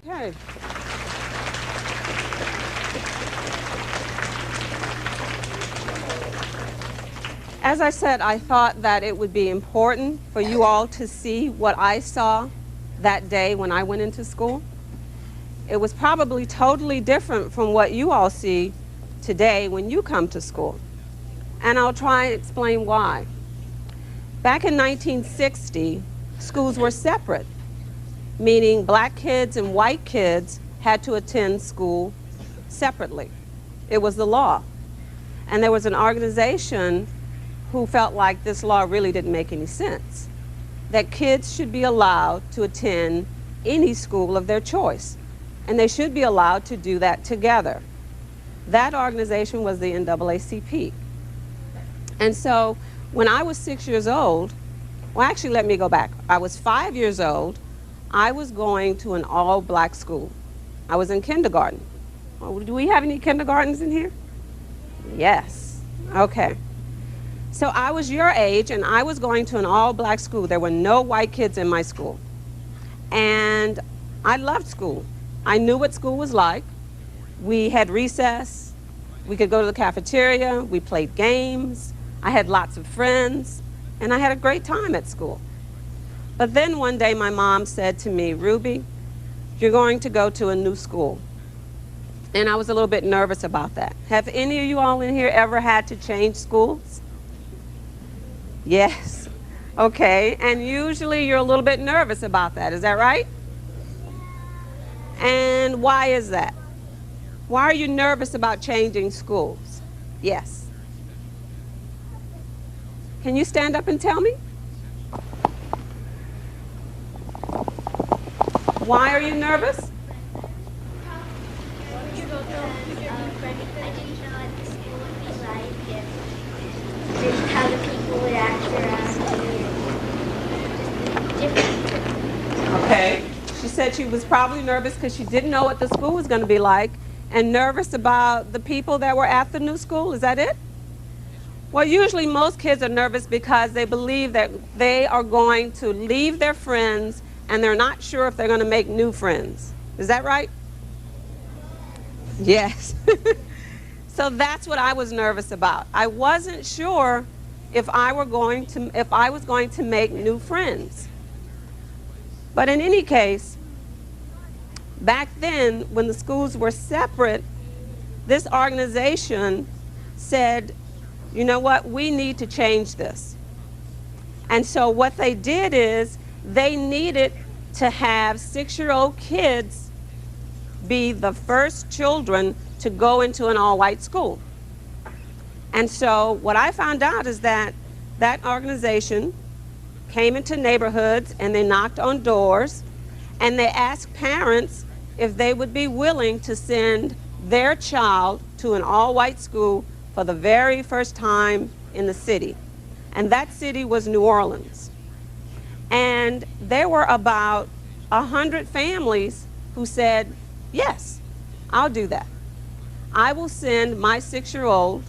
Okay. As I said, I thought that it would be important for you all to see what I saw that day when I went into school. It was probably totally different from what you all see today when you come to school. And I'll try and explain why. Back in 1960, schools were separate, meaning black kids and white kids had to attend school separately. It was the law. And there was an organization who felt like this law really didn't make any sense, that kids should be allowed to attend any school of their choice, and they should be allowed to do that together. That organization was the NAACP. And so when I was 6 years old, well, actually, let me go back. I was 5 years old. I was going to an all-black school. I was in kindergarten. Oh, do we have any kindergartens in here? Yes. Okay. So I was your age, and I was going to an all-black school. There were no white kids in my school. And I loved school. I knew what school was like. We had recess. We could go to the cafeteria. We played games. I had lots of friends, and I had a great time at school. But then one day my mom said to me, "Ruby, you're going to go to a new school." And I was a little bit nervous about that. Have any of you all in here ever had to change schools? Yes. Okay. And usually you're a little bit nervous about that. Is that right? And why is that? Why are you nervous about changing schools? Yes. Can you stand up and tell me? Why are you nervous? How the people would act around you. Different. Okay. She said she was probably nervous because she didn't know what the school was going to be like, and nervous about the people that were at the new school. Is that it? Well, usually most kids are nervous because they believe that they are going to leave their friends and they're not sure if they're going to make new friends. Is that right? Yes. So that's what I was nervous about. I wasn't sure if I was going to make new friends. But in any case, back then when the schools were separate, this organization said, you know what, we need to change this. And so what they did is they needed to have 6-year-old kids be the first children to go into an all-white school. And so what I found out is that that organization came into neighborhoods and they knocked on doors and they asked parents if they would be willing to send their child to an all-white school for the very first time in the city. And that city was New Orleans. And there were about 100 families who said, yes, I'll do that. I will send my 6-year-old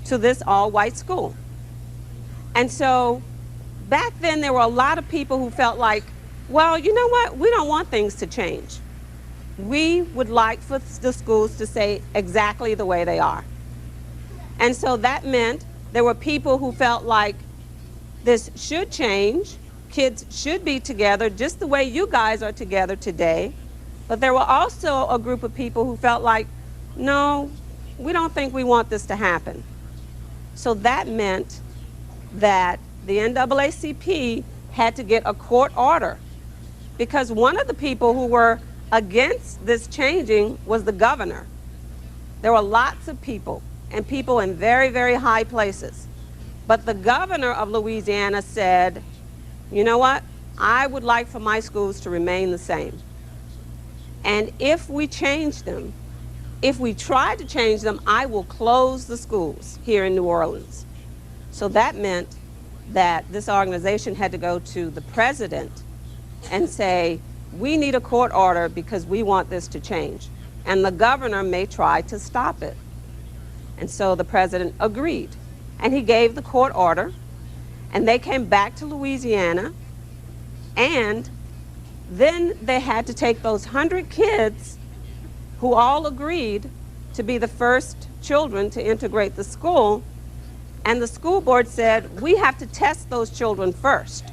to this all-white school. And so back then there were a lot of people who felt like, well, you know what, we don't want things to change. We would like for the schools to stay exactly the way they are. And so that meant there were people who felt like this should change. Kids should be together just the way you guys are together today. But there were also a group of people who felt like, no, we don't think we want this to happen. So that meant that the NAACP had to get a court order, because one of the people who were against this changing was the governor. There were lots of people, and people in very, very high places. But the governor of Louisiana said, you know what, I would like for my schools to remain the same. And if we change them, if we try to change them, I will close the schools here in New Orleans. So that meant that this organization had to go to the president and say, we need a court order because we want this to change. And the governor may try to stop it. And so the president agreed. And he gave the court order. And they came back to Louisiana. And Then they had to take those 100 kids who all agreed to be the first children to integrate the school, and the school board said, we have to test those children first.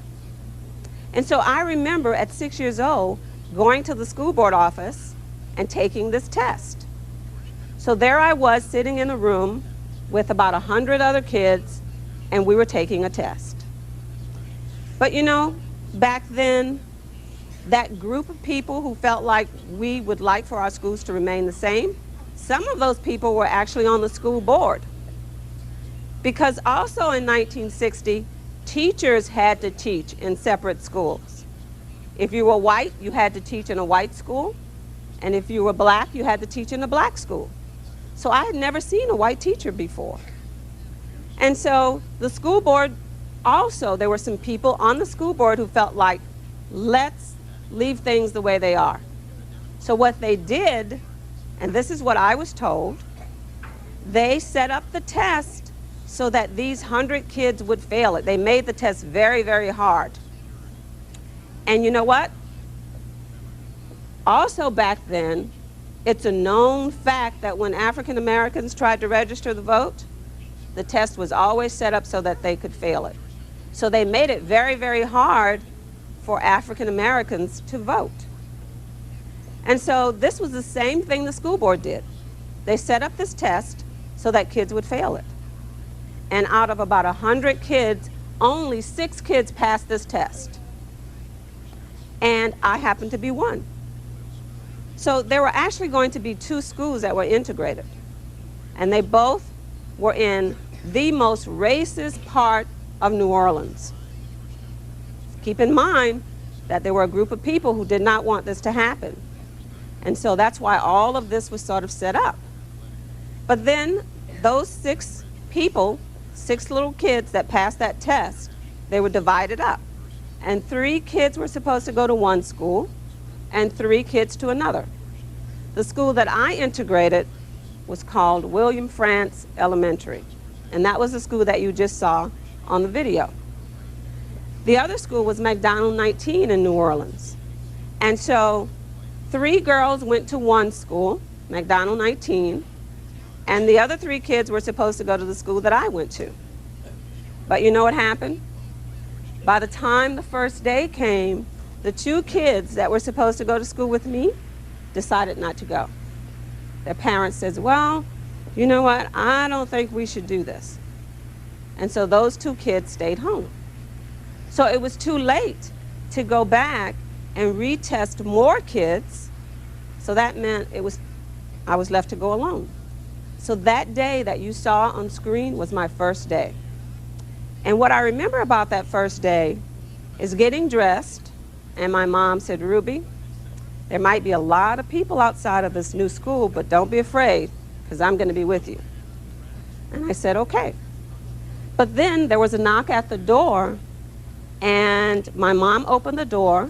And so I remember at 6 years old going to the school board office and taking this test. So there I was sitting in a room with about 100 other kids, and we were taking a test. But you know, back then, that group of people who felt like we would like for our schools to remain the same, some of those people were actually on the school board. Because also in 1960, teachers had to teach in separate schools. If you were white, you had to teach in a white school, and if you were black, you had to teach in a black school. So I had never seen a white teacher before. And so the school board also, there were some people on the school board who felt like, let's leave things the way they are. So what they did, and this is what I was told, they set up the test so that these 100 kids would fail it. They made the test very, very hard. And you know what? Also back then, it's a known fact that when African Americans tried to register the vote, the test was always set up so that they could fail it. So they made it very, very hard for African Americans to vote. And so this was the same thing the school board did. They set up this test so that kids would fail it. And out of about 100 kids, only 6 kids passed this test. And I happened to be one. So there were actually going to be 2 schools that were integrated. And they both were in the most racist part of New Orleans. Keep in mind that there were a group of people who did not want this to happen. And so that's why all of this was sort of set up. But then those 6 people, 6 little kids that passed that test, they were divided up. And 3 kids were supposed to go to one school and 3 kids to another. The school that I integrated was called William Frantz Elementary. And that was the school that you just saw on the video. The other school was McDonald 19 in New Orleans. And so 3 girls went to one school, McDonald 19, and the other 3 kids were supposed to go to the school that I went to. But you know what happened? By the time the first day came, the 2 kids that were supposed to go to school with me decided not to go. Their parents said, well, you know what, I don't think we should do this. And so those 2 kids stayed home. So it was too late to go back and retest more kids. So that meant I was left to go alone. So that day that you saw on screen was my first day. And what I remember about that first day is getting dressed, and my mom said, Ruby, there might be a lot of people outside of this new school, but don't be afraid, because I'm going to be with you. And I said, okay. But then there was a knock at the door, and my mom opened the door,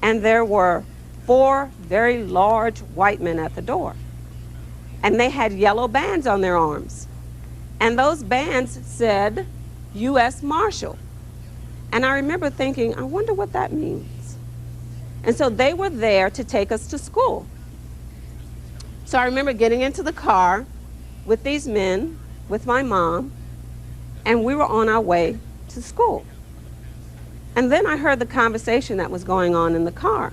and there were 4 very large white men at the door. And they had yellow bands on their arms. And those bands said, U.S. Marshal. And I remember thinking, I wonder what that means. And so they were there to take us to school. So I remember getting into the car with these men, with my mom, and we were on our way to school. And then I heard the conversation that was going on in the car.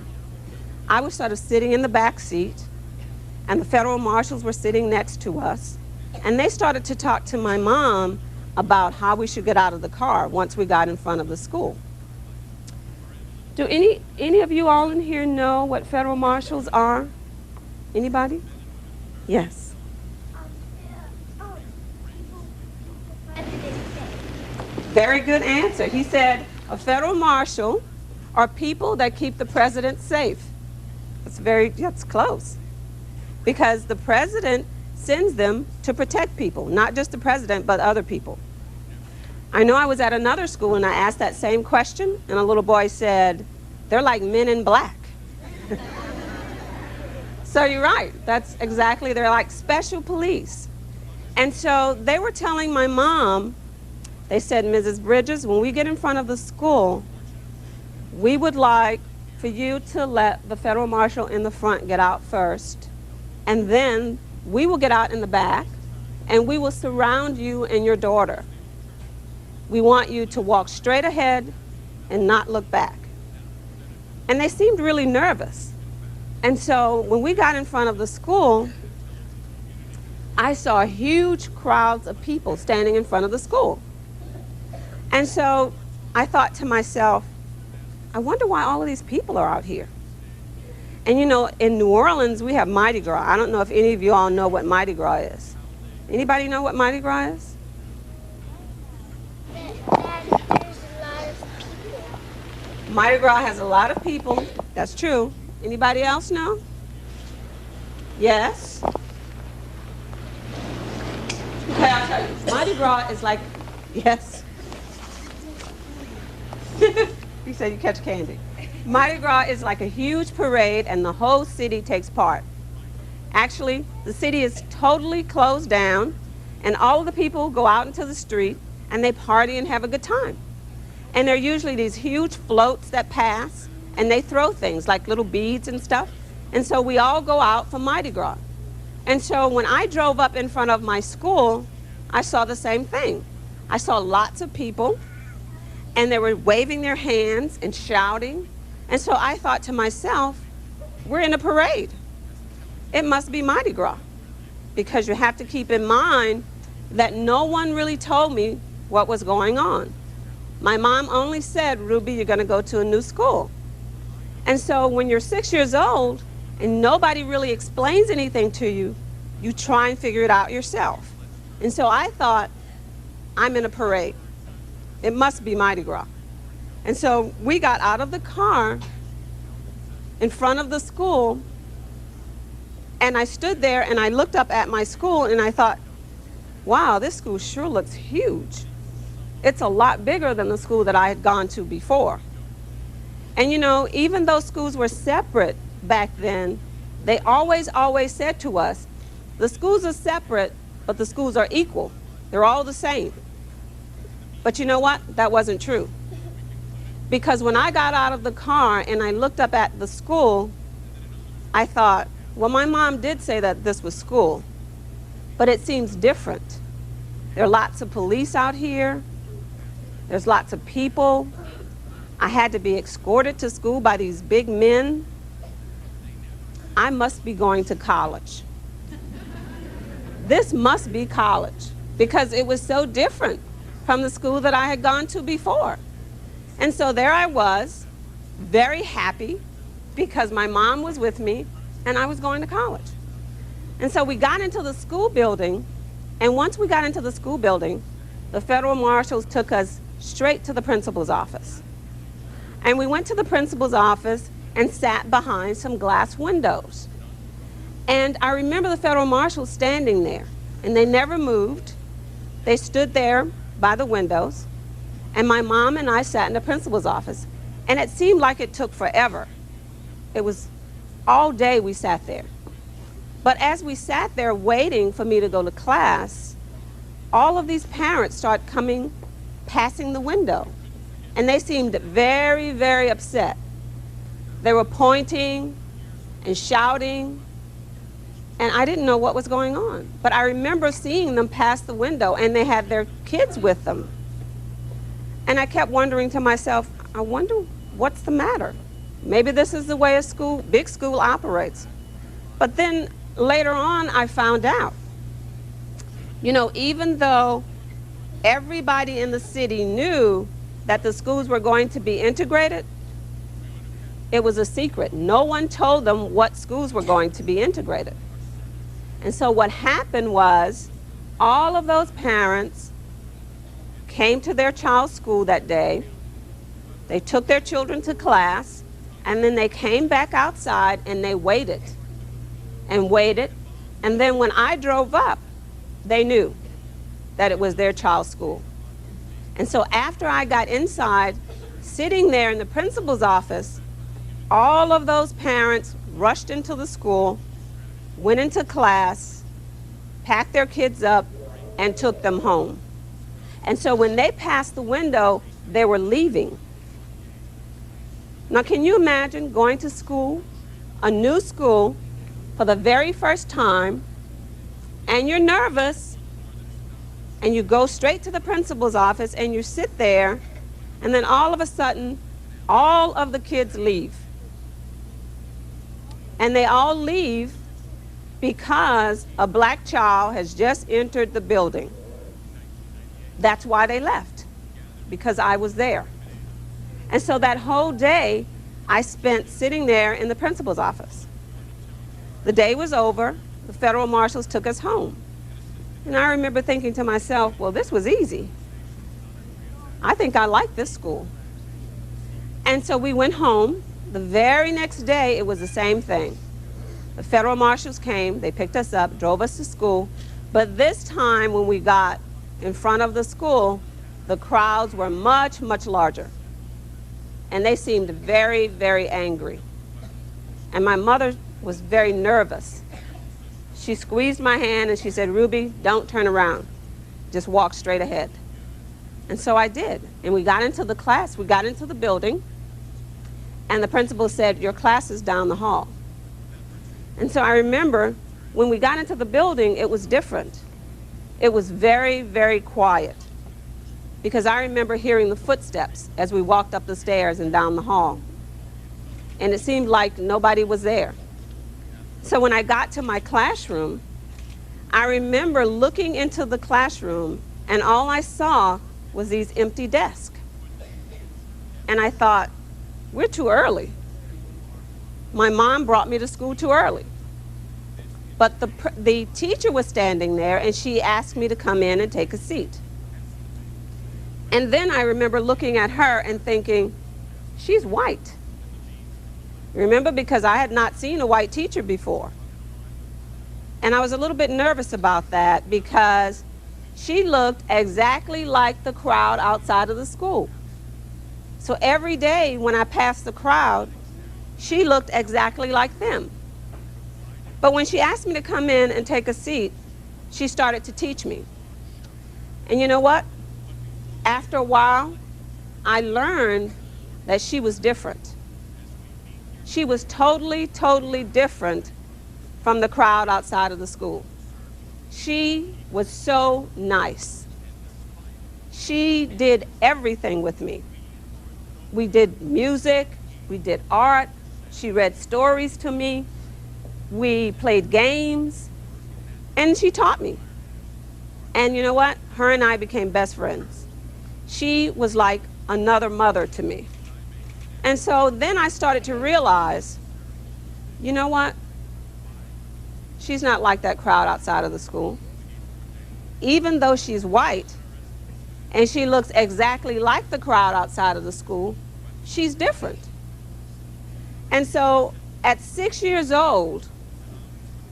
I was sort of sitting in the back seat, and the federal marshals were sitting next to us, and they started to talk to my mom about how we should get out of the car once we got in front of the school. Do any of you all in here know what federal marshals are? Anybody? Yes. Very good answer. He said a federal marshal are people that keep the president safe. That's close. Because the president sends them to protect people, not just the president, but other people. I know I was at another school and I asked that same question, and a little boy said, they're like men in black. So you're right, that's exactly, they're like special police. And so they were telling my mom, they said, Mrs. Bridges, when we get in front of the school, we would like for for you to let the federal marshal in the front get out first, and then we will get out in the back, and we will surround you and your daughter. We want you to walk straight ahead and not look back." And they seemed really nervous. And so when we got in front of the school, I saw huge crowds of people standing in front of the school. And so I thought to myself, I wonder why all of these people are out here. And you know, in New Orleans, we have Mardi Gras. I don't know if any of you all know what Mardi Gras is. Anybody know what Mardi Gras is? That there's a lot of people. Mardi Gras has a lot of people. That's true. Anybody else know? Yes? Okay, I'll tell you. Mardi Gras is like, yes? You said you catch candy. Mardi Gras is like a huge parade and the whole city takes part. Actually, the city is totally closed down and all of the people go out into the street and they party and have a good time. And there are usually these huge floats that pass and they throw things like little beads and stuff. And so we all go out for Mardi Gras. And so when I drove up in front of my school, I saw the same thing. I saw lots of people and they were waving their hands and shouting. And so I thought to myself, we're in a parade. It must be Mardi Gras, because you have to keep in mind that no one really told me what was going on. My mom only said, "Ruby, you're going to go to a new school." And so when you're 6 years old and nobody really explains anything to you, you try and figure it out yourself. And so I thought, I'm in a parade. It must be Mardi Gras. And so we got out of the car in front of the school, and I stood there and I looked up at my school and I thought, wow, this school sure looks huge. It's a lot bigger than the school that I had gone to before. And you know, even though schools were separate back then, they always said to us, the schools are separate, but the schools are equal. They're all the same. But you know what? That wasn't true. Because when I got out of the car and I looked up at the school, I thought, well, my mom did say that this was school, but it seems different. There are lots of police out here. There's lots of people. I had to be escorted to school by these big men. I must be going to college. This must be college, because it was so different from the school that I had gone to before. And so there I was, very happy, because my mom was with me and I was going to college. And so we got into the school building, and once we got into the school building, the federal marshals took us straight to the principal's office. And we went to the principal's office and sat behind some glass windows. And I remember the federal marshals standing there, and they never moved. They stood there by the windows, and my mom and I sat in the principal's office. And it seemed like it took forever. It was all day we sat there. But as we sat there waiting for me to go to class, all of these parents started coming, passing the window. And they seemed very, very upset. They were pointing and shouting, and I didn't know what was going on. But I remember seeing them pass the window, and they had their kids with them. And I kept wondering to myself, I wonder what's the matter? Maybe this is the way a school, big school operates. But then later on, I found out, you know, even though everybody in the city knew that the schools were going to be integrated, it was a secret. No one told them what schools were going to be integrated. And so what happened was, all of those parents came to their child's school that day, they took their children to class, and then they came back outside and they waited and waited. And then when I drove up, they knew that it was their child's school. And so after I got inside, sitting there in the principal's office, all of those parents rushed into the school, went into class, packed their kids up, and took them home. And so when they passed the window, they were leaving. Now, can you imagine going to school, a new school, for the very first time, and you're nervous, and you go straight to the principal's office, and you sit there, and then all of a sudden, all of the kids leave. And they all leave because a black child has just entered the building. That's why they left, because I was there. And so that whole day, I spent sitting there in the principal's office. The day was over, the federal marshals took us home. And I remember thinking to myself, well, this was easy. I think I like this school. And so we went home. The very next day, it was the same thing. The federal marshals came, they picked us up, drove us to school. But this time, when we got in front of the school, the crowds were much, much larger. And they seemed very, very angry. And my mother was very nervous. She squeezed my hand and she said, Ruby, don't turn around. Just walk straight ahead. And so I did. And we got into the class, we got into the building, and the principal said, your class is down the hall. And so I remember when we got into the building, it was different. It was very, very quiet, because I remember hearing the footsteps as we walked up the stairs and down the hall. And it seemed like nobody was there. So when I got to my classroom, I remember looking into the classroom, and all I saw was these empty desks. And I thought, we're too early. My mom brought me to school too early. But the teacher was standing there, and she asked me to come in and take a seat. And then I remember looking at her and thinking, she's white. Remember, because I had not seen a white teacher before. And I was a little bit nervous about that, because she looked exactly like the crowd outside of the school. So every day when I passed the crowd, she looked exactly like them. But when she asked me to come in and take a seat, she started to teach me. And you know what? After a while, I learned that she was different. She was totally, totally different from the crowd outside of the school. She was so nice. She did everything with me. We did music, we did art, she read stories to me, we played games, and she taught me. And you know what? Her and I became best friends. She was like another mother to me. And so then I started to realize, you know what? She's not like that crowd outside of the school. Even though she's white and she looks exactly like the crowd outside of the school, she's different. And so at 6 years old,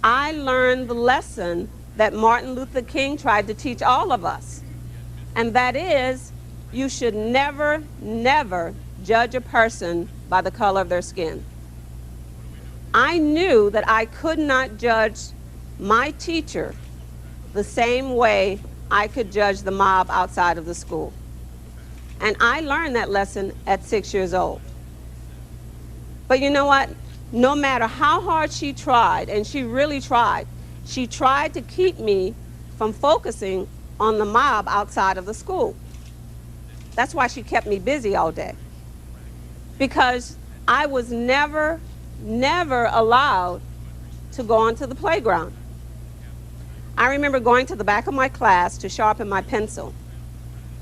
I learned the lesson that Martin Luther King tried to teach all of us. And that is, you should never, never judge a person by the color of their skin. I knew that I could not judge my teacher the same way I could judge the mob outside of the school. And I learned that lesson at 6 years old. But you know what? No matter how hard she tried, and she really tried, she tried to keep me from focusing on the mob outside of the school. That's why she kept me busy all day. Because I was never, never allowed to go onto the playground. I remember going to the back of my class to sharpen my pencil.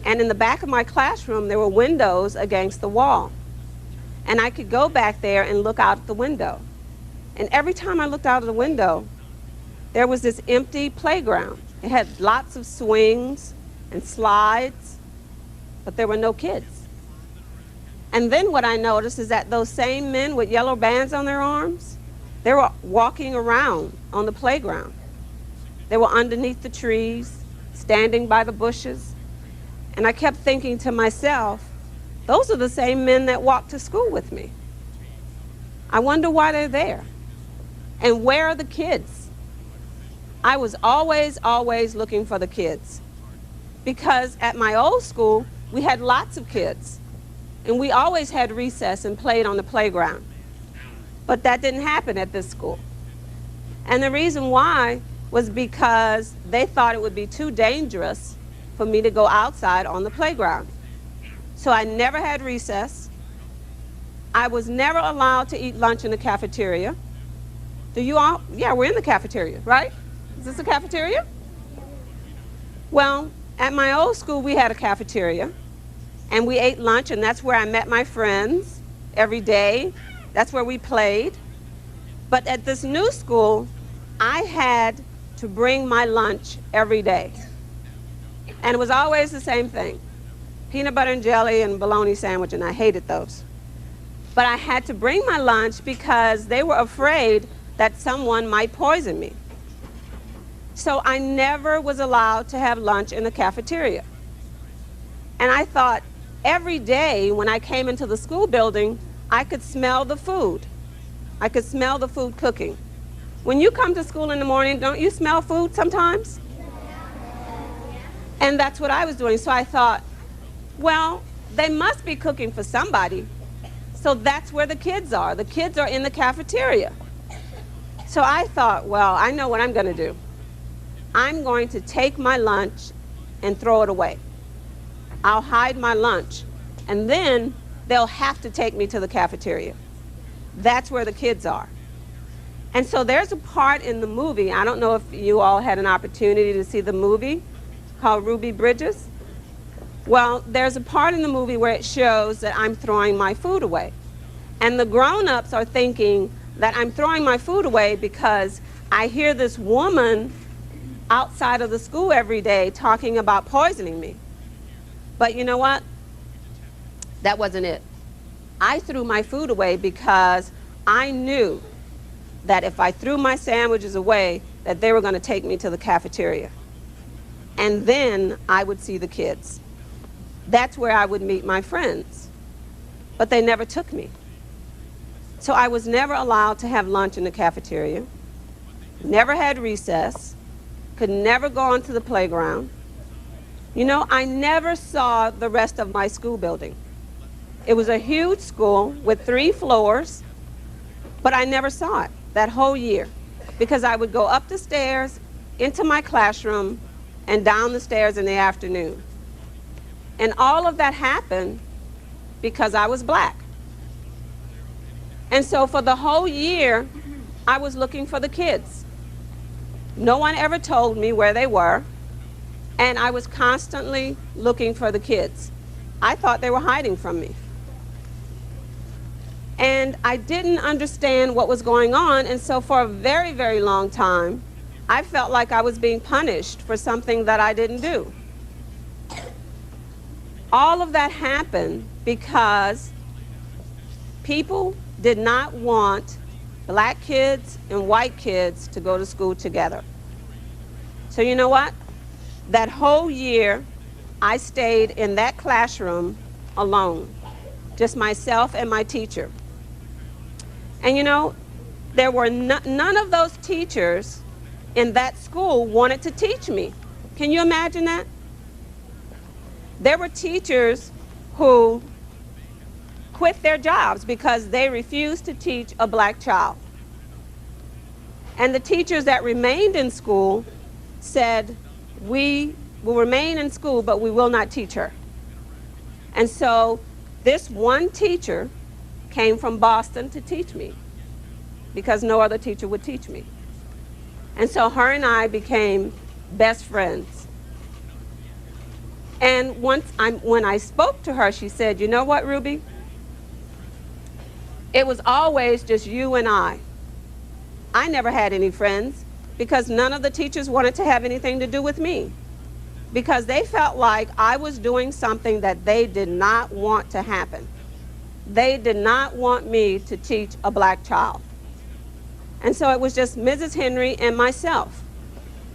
And in the back of my classroom, there were windows against the wall. And I could go back there and look out the window. And every time I looked out of the window, there was this empty playground. It had lots of swings and slides, but there were no kids. And then what I noticed is that those same men with yellow bands on their arms, they were walking around on the playground. They were underneath the trees, standing by the bushes. And I kept thinking to myself, those are the same men that walked to school with me. I wonder why they're there. And where are the kids? I was always, always looking for the kids. Because at my old school, we had lots of kids. And we always had recess and played on the playground. But that didn't happen at this school. And the reason why was because they thought it would be too dangerous for me to go outside on the playground. So I never had recess. I was never allowed to eat lunch in the cafeteria. Do you all? Yeah, we're in the cafeteria, right? Is this a cafeteria? Well, at my old school, we had a cafeteria, and we ate lunch, and that's where I met my friends every day. That's where we played. But at this new school, I had to bring my lunch every day. And it was always the same thing: peanut butter and jelly and bologna sandwich, and I hated those. But I had to bring my lunch because they were afraid that someone might poison me. So I never was allowed to have lunch in the cafeteria. And I thought every day when I came into the school building, I could smell the food. I could smell the food cooking. When you come to school in the morning, don't you smell food sometimes? And that's what I was doing. So I thought, well, they must be cooking for somebody. So that's where the kids are. The kids are in the cafeteria. So I thought, well, I know what I'm going to do. I'm going to take my lunch and throw it away. I'll hide my lunch, and then they'll have to take me to the cafeteria. That's where the kids are. And so there's a part in the movie, I don't know if you all had an opportunity to see the movie called Ruby Bridges. Well, there's a part in the movie where it shows that I'm throwing my food away. And the grown-ups are thinking that I'm throwing my food away because I hear this woman outside of the school every day talking about poisoning me. But you know what? That wasn't it. I threw my food away because I knew that if I threw my sandwiches away, that they were going to take me to the cafeteria. And then I would see the kids. That's where I would meet my friends. But they never took me. So I was never allowed to have lunch in the cafeteria, never had recess, could never go onto the playground. You know, I never saw the rest of my school building. It was a huge school with 3 floors, but I never saw it that whole year because I would go up the stairs into my classroom and down the stairs in the afternoon. And all of that happened because I was black. And so for the whole year, I was looking for the kids. No one ever told me where they were, and I was constantly looking for the kids. I thought they were hiding from me. And I didn't understand what was going on, and so for a very, very long time, I felt like I was being punished for something that I didn't do. All of that happened because people did not want black kids and white kids to go to school together. So you know what? That whole year, I stayed in that classroom alone, just myself and my teacher. And you know, there were none of those teachers in that school wanted to teach me. Can you imagine that? There were teachers who quit their jobs because they refused to teach a black child. And the teachers that remained in school said, we will remain in school, but we will not teach her. And so this one teacher came from Boston to teach me because no other teacher would teach me. And so her and I became best friends. And when I spoke to her, she said, you know what, Ruby? It was always just you and I. I never had any friends because none of the teachers wanted to have anything to do with me because they felt like I was doing something that they did not want to happen. They did not want me to teach a black child. And so it was just Mrs. Henry and myself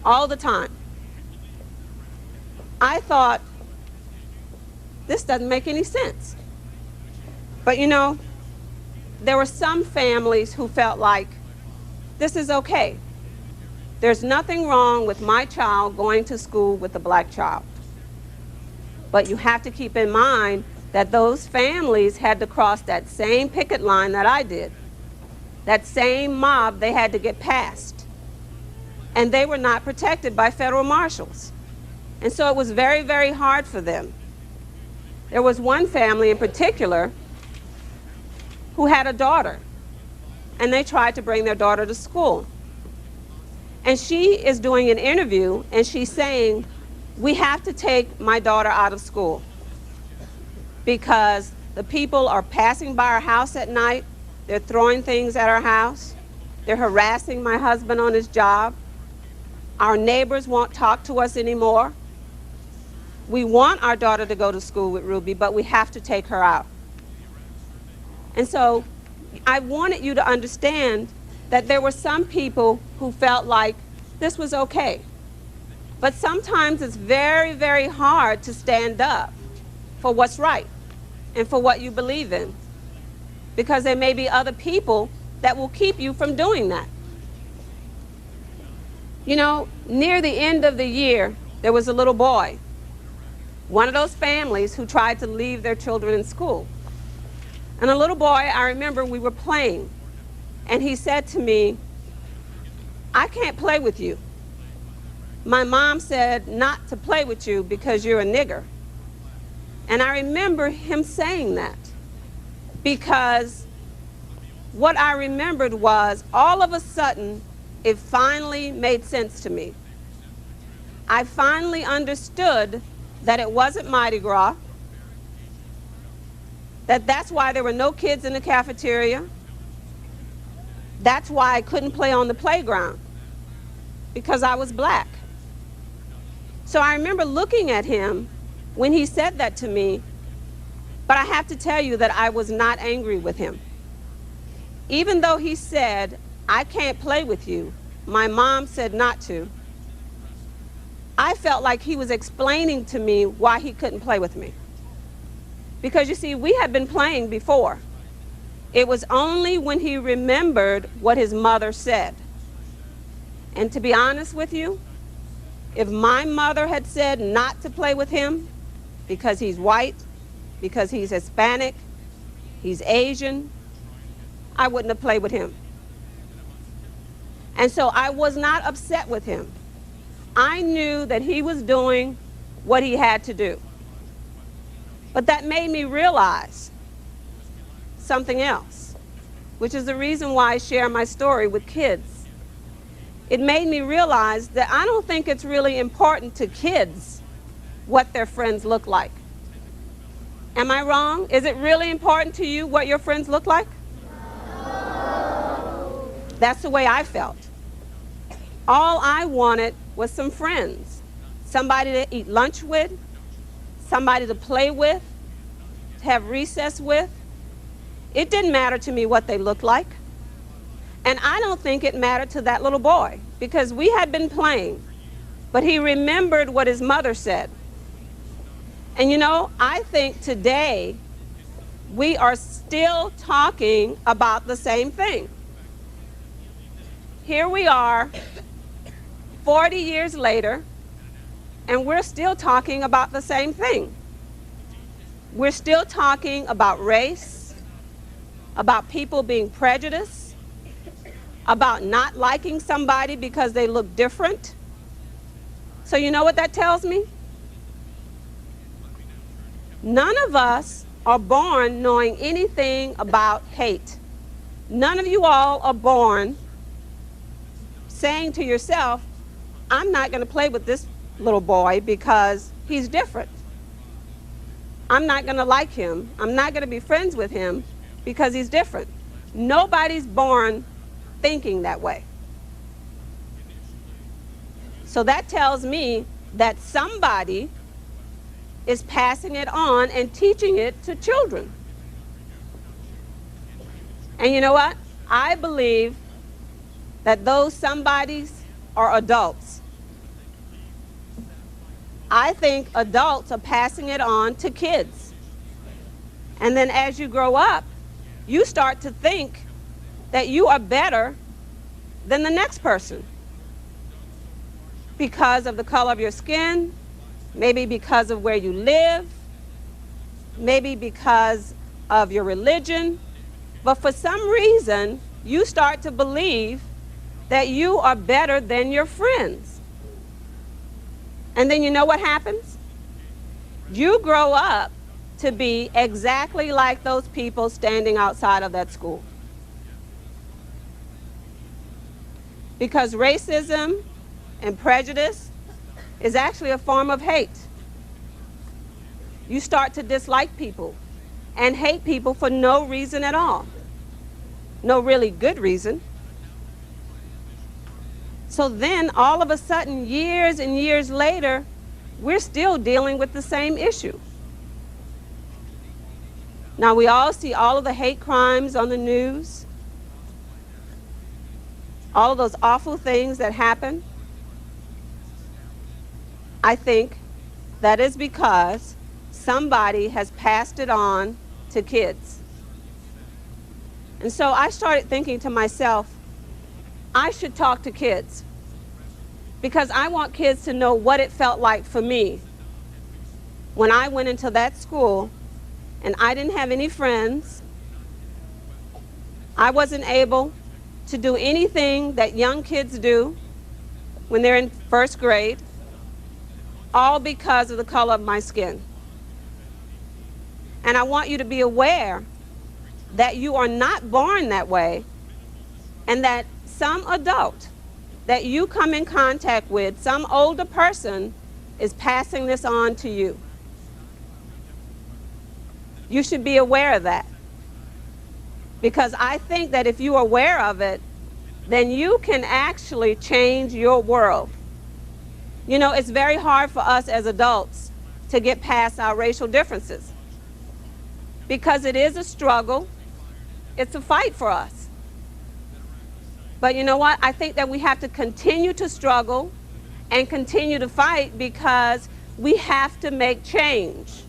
all the time. I thought, this doesn't make any sense. But you know, there were some families who felt like this is okay. There's nothing wrong with my child going to school with a black child. But you have to keep in mind that those families had to cross that same picket line that I did. That same mob they had to get past. And they were not protected by federal marshals. And so it was very, very hard for them. There was one family in particular who had a daughter, and they tried to bring their daughter to school. And she is doing an interview, and she's saying, we have to take my daughter out of school because the people are passing by our house at night, they're throwing things at our house, they're harassing my husband on his job, our neighbors won't talk to us anymore. We want our daughter to go to school with Ruby, but we have to take her out. And so I wanted you to understand that there were some people who felt like this was okay. But sometimes it's very, very hard to stand up for what's right and for what you believe in, because there may be other people that will keep you from doing that. You know, near the end of the year, there was a little boy, one of those families who tried to leave their children in school. And a little boy, I remember we were playing, and he said to me, I can't play with you. My mom said not to play with you because you're a nigger. And I remember him saying that because what I remembered was all of a sudden it finally made sense to me. I finally understood that it wasn't Mardi Gras, that's why there were no kids in the cafeteria. That's why I couldn't play on the playground, because I was black. So I remember looking at him when he said that to me, but I have to tell you that I was not angry with him. Even though he said, I can't play with you, my mom said not to, I felt like he was explaining to me why he couldn't play with me. Because you see, we had been playing before. It was only when he remembered what his mother said. And to be honest with you, if my mother had said not to play with him because he's white, because he's Hispanic, he's Asian, I wouldn't have played with him. And so I was not upset with him. I knew that he was doing what he had to do. But that made me realize something else, which is the reason why I share my story with kids. It made me realize that I don't think it's really important to kids what their friends look like. Am I wrong? Is it really important to you what your friends look like? No. That's the way I felt. All I wanted was some friends, somebody to eat lunch with, somebody to play with, to have recess with. It didn't matter to me what they looked like. And I don't think it mattered to that little boy, because we had been playing, but he remembered what his mother said. And you know, I think today we are still talking about the same thing. Here we are, 40 years later, and we're still talking about the same thing. We're still talking about race, about people being prejudiced, about not liking somebody because they look different. So you know what that tells me? None of us are born knowing anything about hate. None of you all are born saying to yourself, I'm not going to play with this little boy because he's different. I'm not going to like him. I'm not going to be friends with him because he's different. Nobody's born thinking that way. So that tells me that somebody is passing it on and teaching it to children. And you know what? I believe that those somebodies are adults. I think adults are passing it on to kids. And then as you grow up, you start to think that you are better than the next person because of the color of your skin, maybe because of where you live, maybe because of your religion, but for some reason, you start to believe that you are better than your friends. And then you know what happens? You grow up to be exactly like those people standing outside of that school. Because racism and prejudice is actually a form of hate. You start to dislike people and hate people for no reason at all. No really good reason. So then all of a sudden, years and years later, we're still dealing with the same issue. Now we all see all of the hate crimes on the news, all of those awful things that happen. I think that is because somebody has passed it on to kids. And so I started thinking to myself, I should talk to kids because I want kids to know what it felt like for me when I went into that school and I didn't have any friends. I wasn't able to do anything that young kids do when they're in first grade, all because of the color of my skin. And I want you to be aware that you are not born that way, and that some adult that you come in contact with, some older person, is passing this on to you. You should be aware of that. Because I think that if you're aware of it, then you can actually change your world. You know, it's very hard for us as adults to get past our racial differences because it is a struggle. It's a fight for us. But you know what? I think that we have to continue to struggle and continue to fight because we have to make change.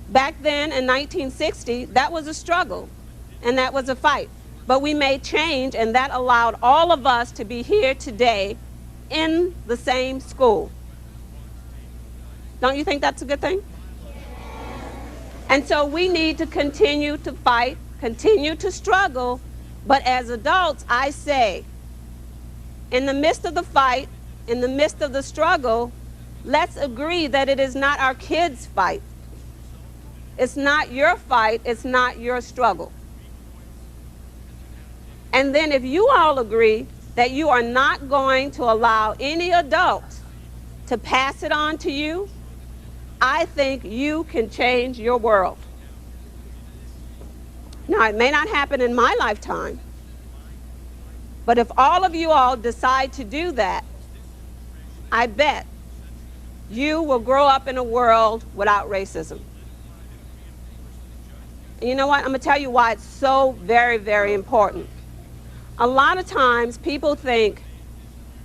Back then in 1960, that was a struggle and that was a fight. But we made change, and that allowed all of us to be here today in the same school. Don't you think that's a good thing? And so we need to continue to fight, continue to struggle, but as adults, I say, in the midst of the fight, in the midst of the struggle, let's agree that it is not our kids' fight. It's not your fight, it's not your struggle. And then if you all agree that you are not going to allow any adult to pass it on to you, I think you can change your world. Now, it may not happen in my lifetime, but if all of you all decide to do that, I bet you will grow up in a world without racism. And you know what? I'm going to tell you why it's so very, very important. A lot of times people think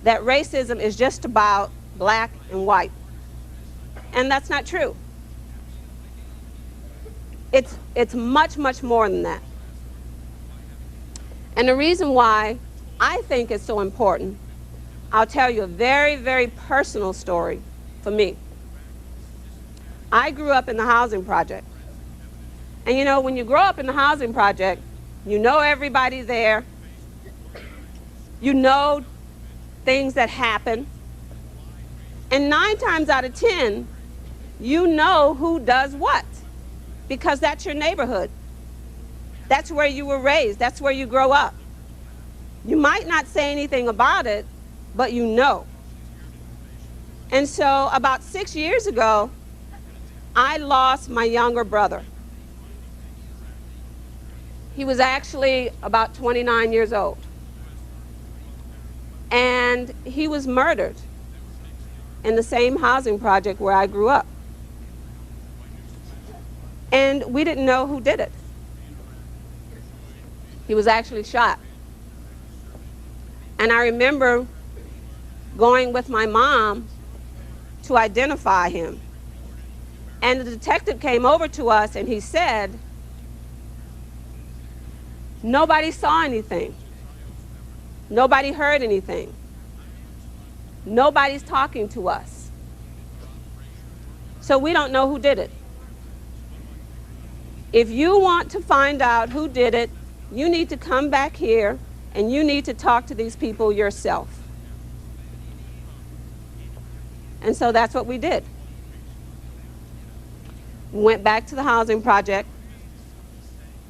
that racism is just about black and white. And that's not true. It's much, much more than that. And the reason why I think it's so important, I'll tell you a very, very personal story for me. I grew up in the housing project. And you know, when you grow up in the housing project, you know everybody there. You know things that happen. And 9 times out of 10, you know who does what, because that's your neighborhood. That's where you were raised. That's where you grow up. You might not say anything about it, but you know. And so about 6 years ago, I lost my younger brother. He was actually about 29 years old. And he was murdered in the same housing project where I grew up. And we didn't know who did it. He was actually shot. And I remember going with my mom to identify him. And the detective came over to us and he said, nobody saw anything. Nobody heard anything. Nobody's talking to us. So we don't know who did it. If you want to find out who did it, you need to come back here and you need to talk to these people yourself. And so that's what we did. We went back to the housing project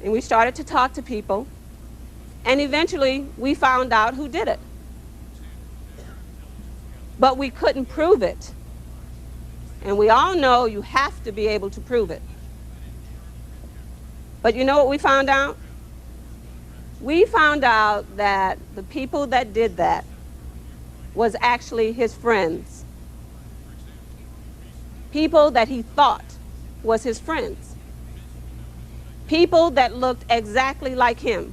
and we started to talk to people, and eventually we found out who did it. But we couldn't prove it. And we all know you have to be able to prove it. But you know what we found out? We found out that the people that did that was actually his friends. People that he thought was his friends. People that looked exactly like him.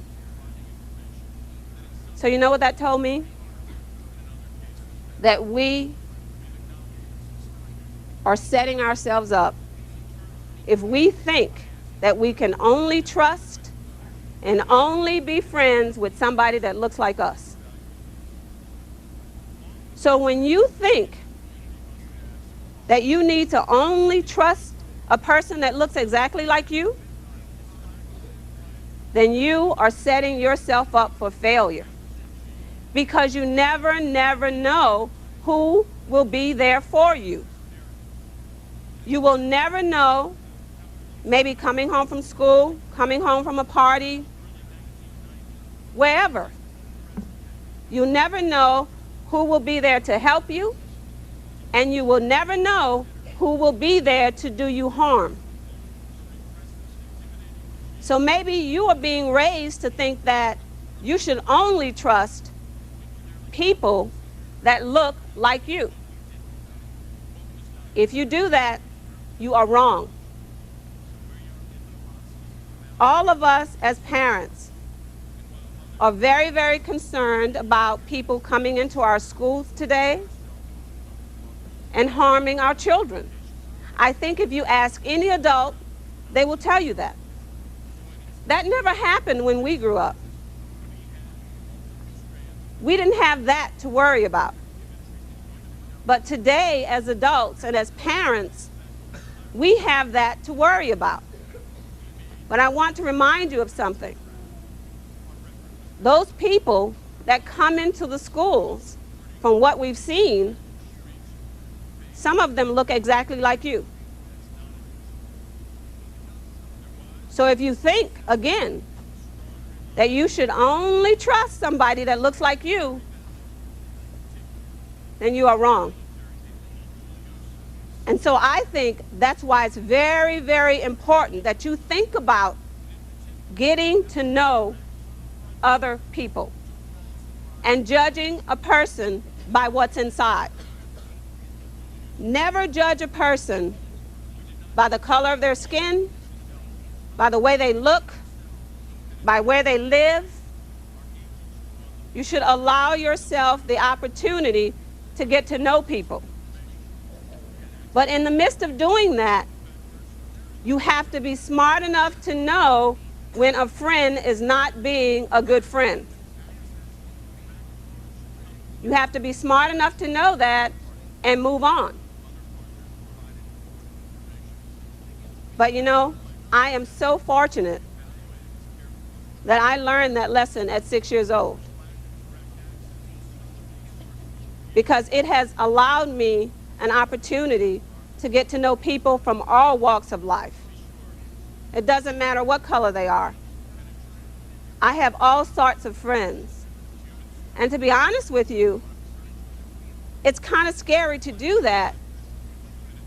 So you know what that told me? That we are setting ourselves up. If we think that we can only trust and only be friends with somebody that looks like us. So when you think that you need to only trust a person that looks exactly like you, then you are setting yourself up for failure. Because you never know who will be there for you. You will never know, maybe coming home from school, coming home from a party, wherever. You never know who will be there to help you, and you will never know who will be there to do you harm. So maybe you are being raised to think that you should only trust people that look like you. If you do that, you are wrong. All of us as parents are very concerned about people coming into our schools today and harming our children. I think if you ask any adult, they will tell you that. That never happened when we grew up. We didn't have that to worry about. But today, as adults and as parents, we have that to worry about. But I want to remind you of something. Those people that come into the schools, from what we've seen, some of them look exactly like you. So if you think, again, that you should only trust somebody that looks like you, then you are wrong. And so I think that's why it's very important that you think about getting to know other people and judging a person by what's inside. Never judge a person by the color of their skin, by the way they look, by where they live. You should allow yourself the opportunity to get to know people. But in the midst of doing that, you have to be smart enough to know when a friend is not being a good friend. You have to be smart enough to know that and move on. But you know, I am so fortunate that I learned that lesson at 6 years old, because it has allowed me an opportunity to get to know people from all walks of life. It doesn't matter what color they are. I have all sorts of friends. And to be honest with you, it's kind of scary to do that,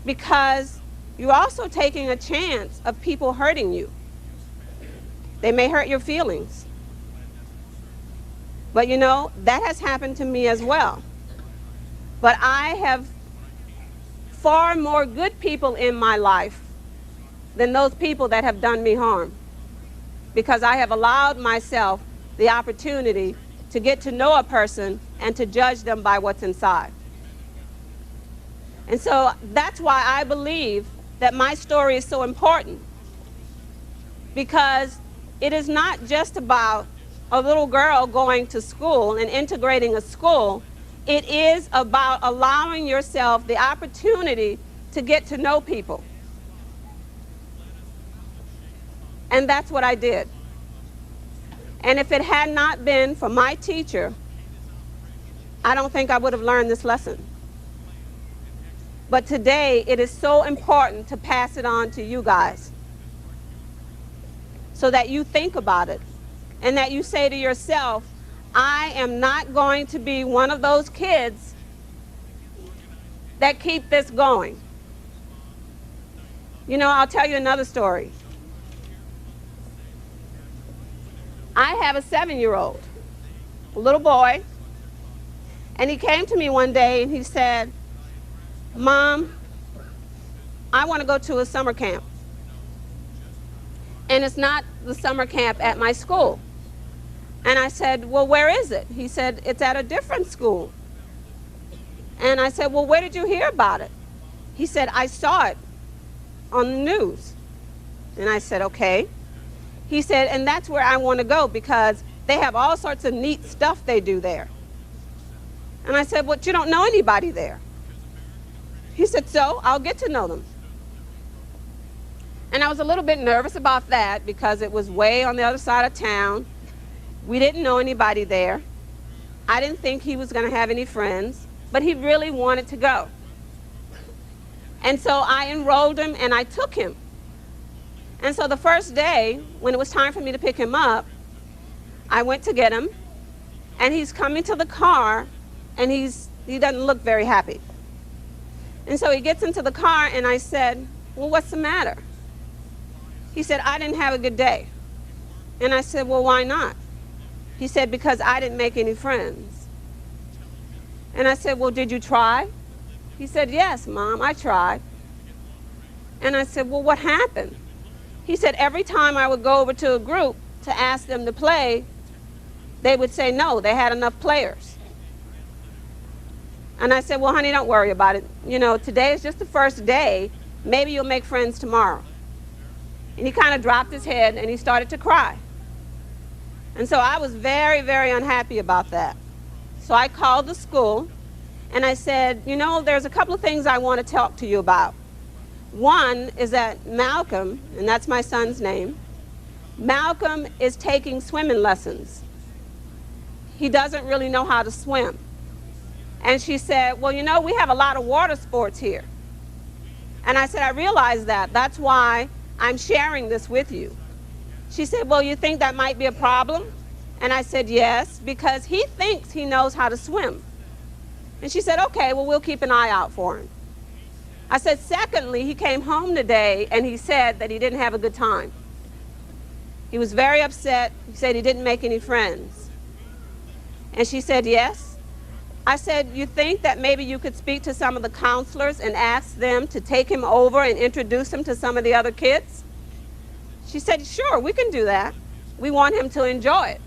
because you're also taking a chance of people hurting you. They may hurt your feelings. But you know, that has happened to me as well. But I have far more good people in my life than those people that have done me harm, because I have allowed myself the opportunity to get to know a person and to judge them by what's inside. And so that's why I believe that my story is so important, because it is not just about a little girl going to school and integrating a school. It is about allowing yourself the opportunity to get to know people. And that's what I did. And if it had not been for my teacher, I don't think I would have learned this lesson. But today, it is so important to pass it on to you guys so that you think about it and that you say to yourself, I am not going to be one of those kids that keep this going. You know, I'll tell you another story. I have a 7-year-old, a little boy, and he came to me one day and he said, Mom, I want to go to a summer camp. And it's not the summer camp at my school. And I said, well, where is it? He said, it's at a different school. And I said, well, where did you hear about it? He said, I saw it on the news. And I said, okay. He said, and that's where I want to go because they have all sorts of neat stuff they do there. And I said, well, you don't know anybody there. He said, so I'll get to know them. And I was a little bit nervous about that because it was way on the other side of town. We didn't know anybody there. I didn't think he was going to have any friends, but he really wanted to go. And so I enrolled him and I took him. And so the first day, when it was time for me to pick him up, I went to get him, and he's coming to the car, and he doesn't look very happy. And so he gets into the car, and I said, well, what's the matter? He said, I didn't have a good day. And I said, well, why not? He said, because I didn't make any friends. And I said, well, did you try? He said, yes, Mom, I tried. And I said, well, what happened? He said, every time I would go over to a group to ask them to play, they would say no, they had enough players. And I said, well, honey, don't worry about it. You know, today is just the first day. Maybe you'll make friends tomorrow. And he kind of dropped his head and he started to cry. And so I was very, very unhappy about that. So I called the school and I said, you know, there's a couple of things I want to talk to you about. One is that Malcolm, and that's my son's name, Malcolm is taking swimming lessons. He doesn't really know how to swim. And she said, well, you know, we have a lot of water sports here. And I said, I realize that. That's why I'm sharing this with you. She said, well, you think that might be a problem? And I said, yes, because he thinks he knows how to swim. And she said, okay, well, we'll keep an eye out for him. I said, secondly, he came home today and he said that he didn't have a good time. He was very upset. He said he didn't make any friends. And she said, yes. I said, you think that maybe you could speak to some of the counselors and ask them to take him over and introduce him to some of the other kids? She said, sure, we can do that. We want him to enjoy it.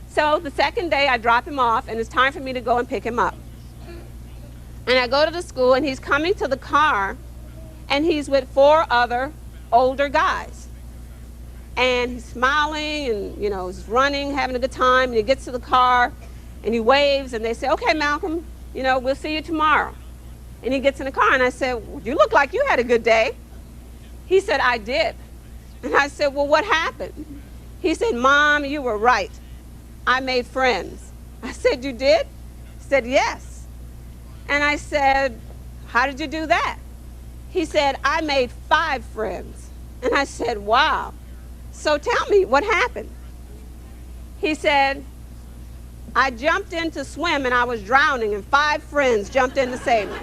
So the second day I drop him off and it's time for me to go and pick him up. And I go to the school and he's coming to the car and he's with 4 other older guys. And he's smiling and, you know, he's running, having a good time, and he gets to the car and he waves and they say, okay, Malcolm, you know, we'll see you tomorrow. And he gets in the car and I said, well, you look like you had a good day. He said, I did. And I said, well, what happened? He said, Mom, you were right. I made friends. I said, you did? He said, yes. And I said, how did you do that? He said, I made 5 friends. And I said, wow. So tell me, what happened? He said, I jumped in to swim and I was drowning and 5 friends jumped in to save me.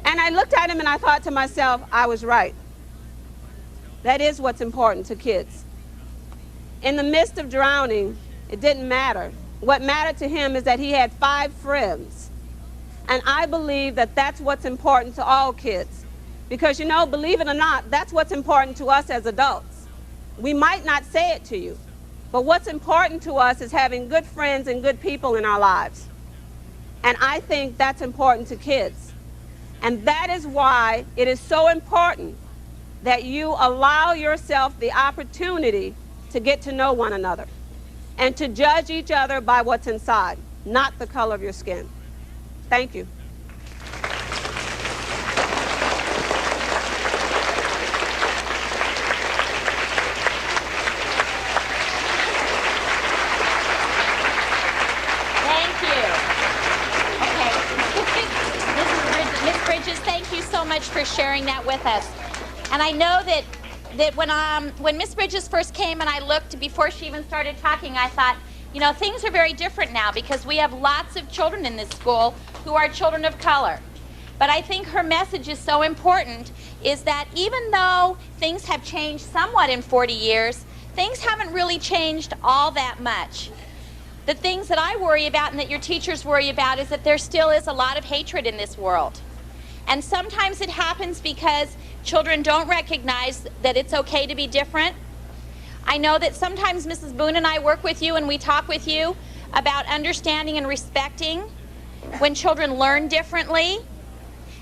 And I looked at him and I thought to myself, I was right. That is what's important to kids. In the midst of drowning, it didn't matter. What mattered to him is that he had 5 friends. And I believe that that's what's important to all kids. Because, you know, believe it or not, that's what's important to us as adults. We might not say it to you, but what's important to us is having good friends and good people in our lives. And I think that's important to kids. And that is why it is so important that you allow yourself the opportunity to get to know one another and to judge each other by what's inside, not the color of your skin. Thank you. much for sharing that with us. And I know that when Miss Bridges first came and I looked before she even started talking, I thought, you know, things are very different now because we have lots of children in this school who are children of color. But I think her message is so important, is that even though things have changed somewhat in 40 years, things haven't really changed all that much. The things that I worry about and that your teachers worry about is that there still is a lot of hatred in this world. And sometimes it happens because children don't recognize that it's okay to be different. I know that sometimes Mrs. Boone and I work with you and we talk with you about understanding and respecting when children learn differently,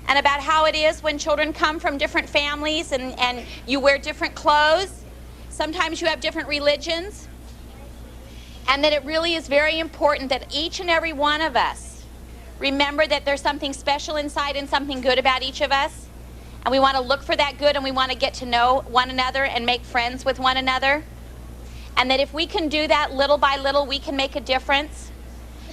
and about how it is when children come from different families and you wear different clothes. Sometimes you have different religions. And that it really is very important that each and every one of us remember that there's something special inside and something good about each of us. And we want to look for that good, and we want to get to know one another and make friends with one another. And that if we can do that little by little, we can make a difference.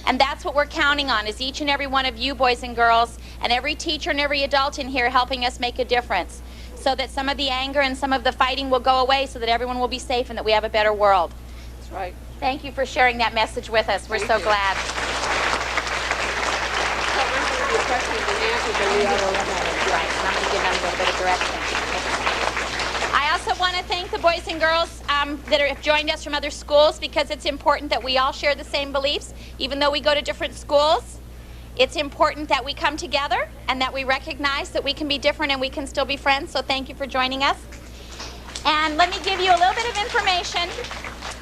And that's what we're counting on, is each and every one of you boys and girls, and every teacher and every adult in here helping us make a difference, so that some of the anger and some of the fighting will go away, so that everyone will be safe and that we have a better world. That's right. Thank you for sharing that message with us. We're so glad. Right, and I'm going to give them a little bit of direction. I also want to thank the boys and girls that have joined us from other schools, because it's important that we all share the same beliefs, even though we go to different schools. It's important that we come together and that we recognize that we can be different and we can still be friends, so thank you for joining us. And let me give you a little bit of information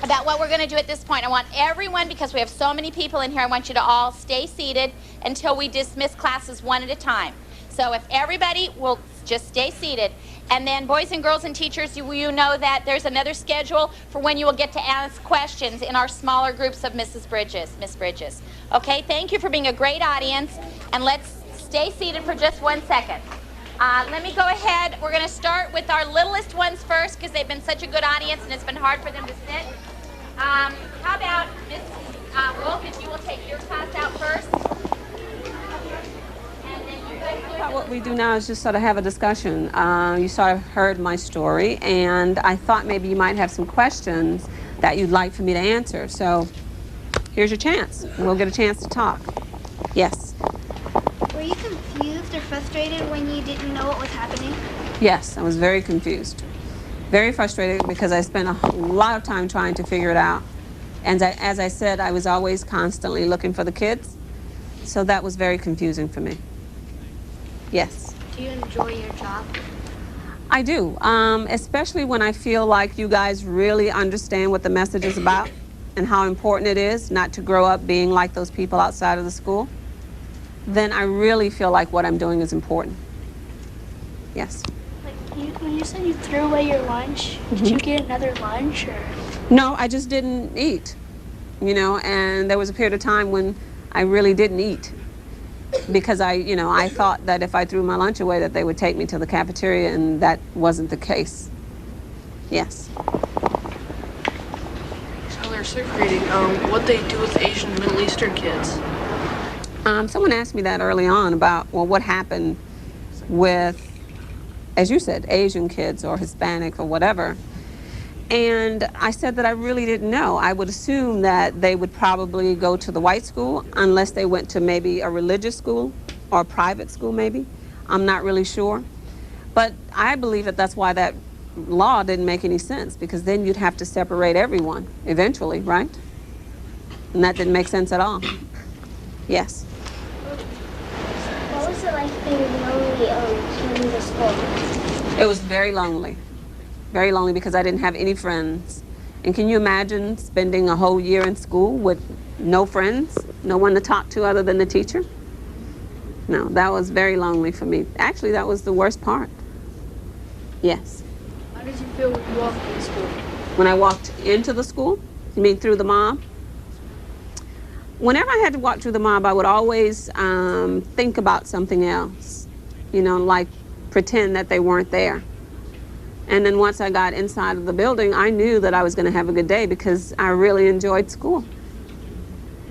about what we're going to do at this point. I want everyone, because we have so many people in here, I want you to all stay seated until we dismiss classes one at a time. So if everybody will just stay seated. And then boys and girls and teachers, you know that there's another schedule for when you will get to ask questions in our smaller groups of Miss Bridges. Okay, thank you for being a great audience, and let's stay seated for just 1 second. Let me go ahead. We're going to start with our littlest ones first, because they've been such a good audience and it's been hard for them to sit. How about Miss Wolf, if you will take your class out first? What we do now is just sort of have a discussion. You sort of heard my story, and I thought maybe you might have some questions that you'd like for me to answer. So here's your chance. We'll get a chance to talk. Yes? Were you confused or frustrated when you didn't know what was happening? Yes, I was very confused. Very frustrated, because I spent a lot of time trying to figure it out. And as I said, I was always constantly looking for the kids. So that was very confusing for me. Yes. Do you enjoy your job? I do, especially when I feel like you guys really understand what the message is about and how important it is not to grow up being like those people outside of the school. Then I really feel like what I'm doing is important. Yes. When you said you threw away your lunch, did you get another lunch, or? No, I just didn't eat, you know, and there was a period of time when I really didn't eat, because I thought that if I threw my lunch away that they would take me to the cafeteria, and that wasn't the case. Yes. So they're segregating what they do with Asian and Middle Eastern kids. Someone asked me that early on about, well, what happened with, as you said, Asian kids or Hispanic or whatever. And I said that I really didn't know. I would assume that they would probably go to the white school, unless they went to maybe a religious school or a private school maybe. I'm not really sure. But I believe that that's why that law didn't make any sense, because then you'd have to separate everyone eventually, right? And that didn't make sense at all. Yes. What was it like being lonely in the school? It was very lonely. Very lonely, because I didn't have any friends. And can you imagine spending a whole year in school with no friends, no one to talk to other than the teacher? No, that was very lonely for me. Actually, that was the worst part. Yes. How did you feel when you walked into school? When I walked into the school? You mean through the mob? Whenever I had to walk through the mob, I would always think about something else. You know, like pretend that they weren't there. And then once I got inside of the building, I knew that I was going to have a good day, because I really enjoyed school.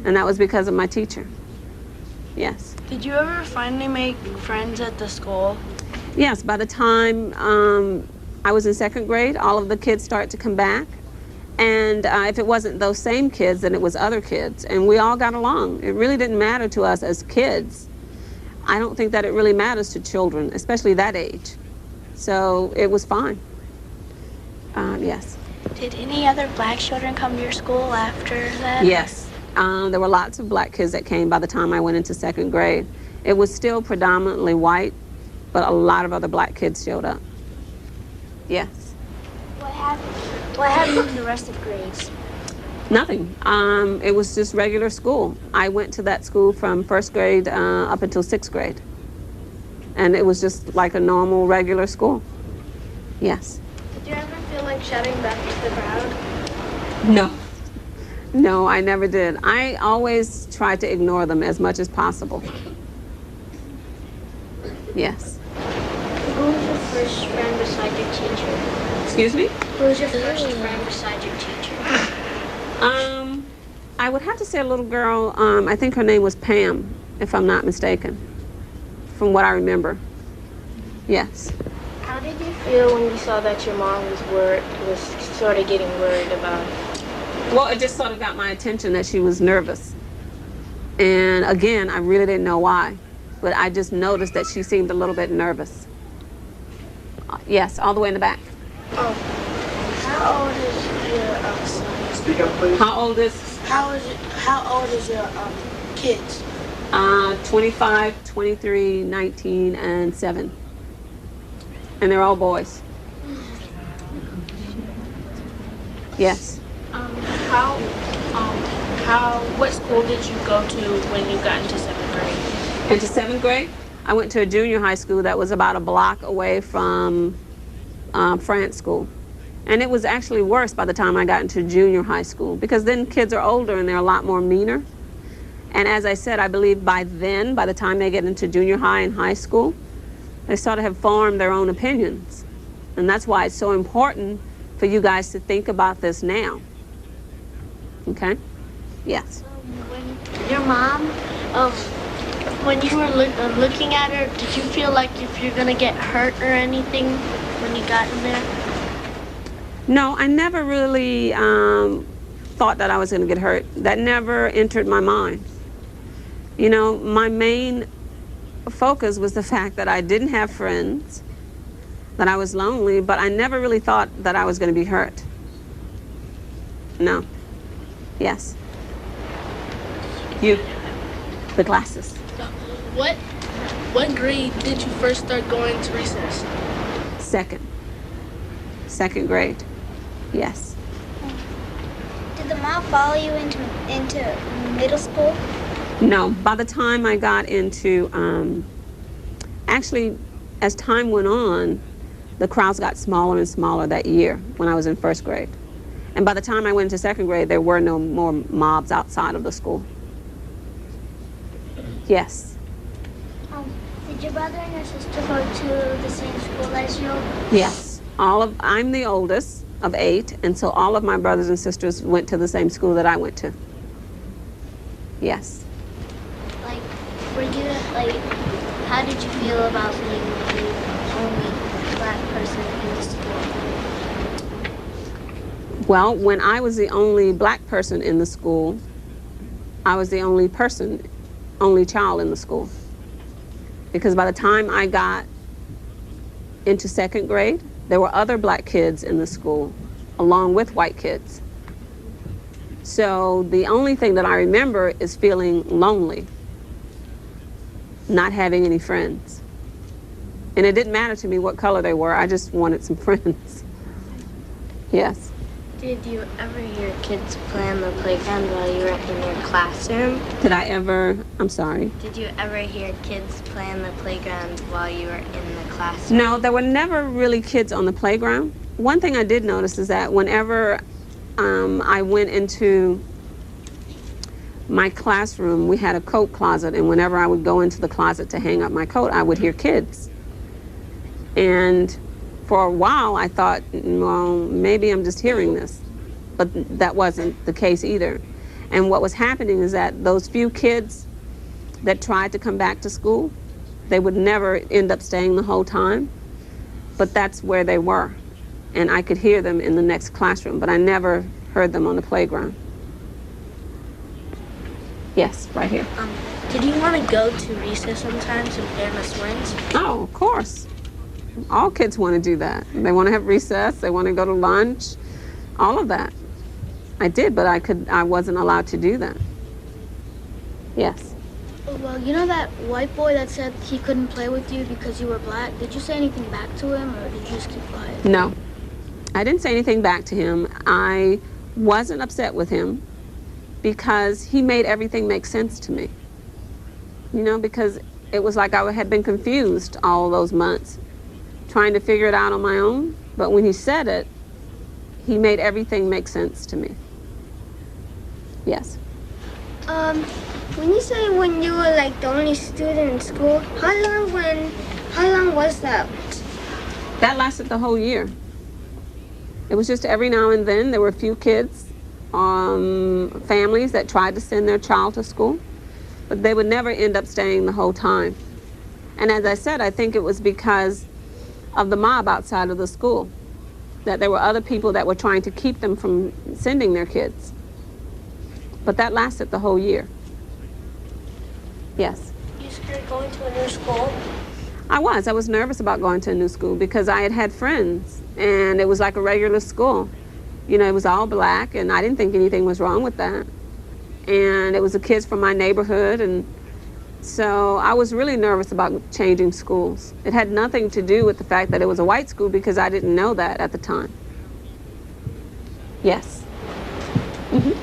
And that was because of my teacher. Yes. Did you ever finally make friends at the school? Yes, by the time I was in second grade, all of the kids start to come back. And if it wasn't those same kids, then it was other kids. And we all got along. It really didn't matter to us as kids. I don't think that it really matters to children, especially that age. So it was fine. Yes. Did any other black children come to your school after that? Yes. There were lots of black kids that came by the time I went into second grade. It was still predominantly white, but a lot of other black kids showed up. Yes. What happened in the rest of grades? Nothing. It was just regular school. I went to that school from first grade up until sixth grade. And it was just like a normal, regular school. Yes. Did you ever feel like shouting back to the crowd? No. No, I never did. I always tried to ignore them as much as possible. Yes. Who was your first friend beside your teacher? Excuse me? Who was your first friend beside your teacher? I would have to say a little girl, I think her name was Pam, if I'm not mistaken, from what I remember. Yes. How did you feel when you saw that your mom was sort of getting worried about it? Well, it just sort of got my attention that she was nervous. And again, I really didn't know why, but I just noticed that she seemed a little bit nervous. Yes, all the way in the back. How old is your son? Speak up, please. How old is? How old is your kids? 25, 23, 19, and 7. And they're all boys. Yes. What school did you go to when you got into 7th grade? Into 7th grade, I went to a junior high school that was about a block away from France school. And it was actually worse by the time I got into junior high school, because then kids are older and they're a lot more meaner. And as I said, I believe by then, by the time they get into junior high and high school, they sort of have formed their own opinions. And that's why it's so important for you guys to think about this now. Okay? Yes. When your mom, when you were looking at her, did you feel like if you're gonna get hurt or anything when you got in there? No, I never really thought that I was going to get hurt. That never entered my mind. You know, my main focus was the fact that I didn't have friends, that I was lonely, but I never really thought that I was going to be hurt. No. Yes. You. The glasses. What grade did you first start going to recess? Second grade. Yes. Did the mom follow you into middle school? No. By the time I got into, actually, as time went on, the crowds got smaller and smaller that year when I was in first grade. And by the time I went into second grade, there were no more mobs outside of the school. Yes. Did your brother and your sister go to the same school as you? Yes. I'm the oldest of 8, and so all of my brothers and sisters went to the same school that I went to. Yes. Like, how did you feel about being the only black person in the school? Well, when I was the only black person in the school, I was the only child in the school. Because by the time I got into second grade, there were other black kids in the school, along with white kids. So the only thing that I remember is feeling lonely, not having any friends. And it didn't matter to me what color they were, I just wanted some friends. Yes. Did you ever hear kids play on the playground while you were in your classroom? Did I ever, I'm sorry. Did you ever hear kids play on the playground while you were in the classroom? No, there were never really kids on the playground. One thing I did notice is that whenever I went into my classroom, we had a coat closet, and whenever I would go into the closet to hang up my coat, I would hear kids. And for a while, I thought, well, maybe I'm just hearing this. But that wasn't the case either. And what was happening is that those few kids that tried to come back to school, They would never end up staying the whole time, but that's where they were. And I could hear them in the next classroom, but I never heard them on the playground. Yes, right here. Did you want to go to recess sometimes and play on the swings? Oh, of course. All kids want to do that. They want to have recess, they want to go to lunch, all of that. I did, but I wasn't allowed to do that. Yes. Well, you know that white boy that said he couldn't play with you because you were black? Did you say anything back to him, or did you just keep quiet? No. I didn't say anything back to him. I wasn't upset with him because he made everything make sense to me. You know, because it was like I had been confused all those months, trying to figure it out on my own. But when he said it, he made everything make sense to me. Yes. When you say when you were like the only student in school, how long was that? That lasted the whole year. It was just every now and then there were a few kids, families that tried to send their child to school, but they would never end up staying the whole time. And as I said, I think it was because of the mob outside of the school, that there were other people that were trying to keep them from sending their kids. But that lasted the whole year. Yes. You scared going to a new school? I was nervous about going to a new school because I had had friends and it was like a regular school. You know, it was all black and I didn't think anything was wrong with that. And it was the kids from my neighborhood, and so I was really nervous about changing schools. It had nothing to do with the fact that it was a white school because I didn't know that at the time. Yes. Did your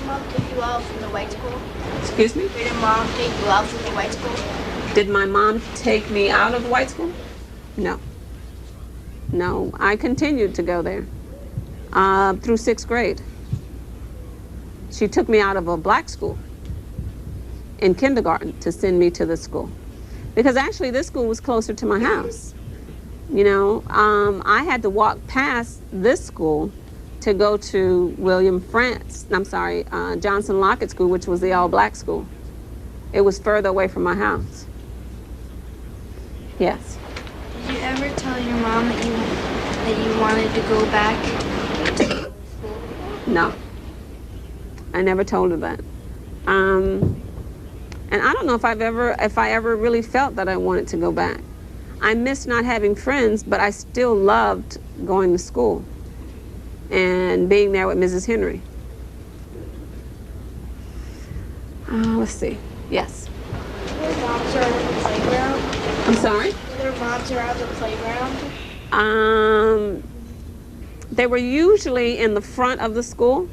mom take you out from the white school? Excuse me? Did your mom take you out from the white school? Did my mom take me out of the white school? No. No, I continued to go there through 6th grade. She took me out of a black school in kindergarten to send me to this school. Because actually this school was closer to my house. You know, I had to walk past this school to go to Johnson Lockett School, which was the all-black school. It was further away from my house. Yes. Did you ever tell your mom that you wanted to go back to school? No. I never told her that. And I don't know if I ever really felt that I wanted to go back. I missed not having friends, but I still loved going to school and being there with Mrs. Henry. Let's see. Yes. Were there moms around the playground? I'm sorry? Were there moms around the playground? They were usually in the front of the school,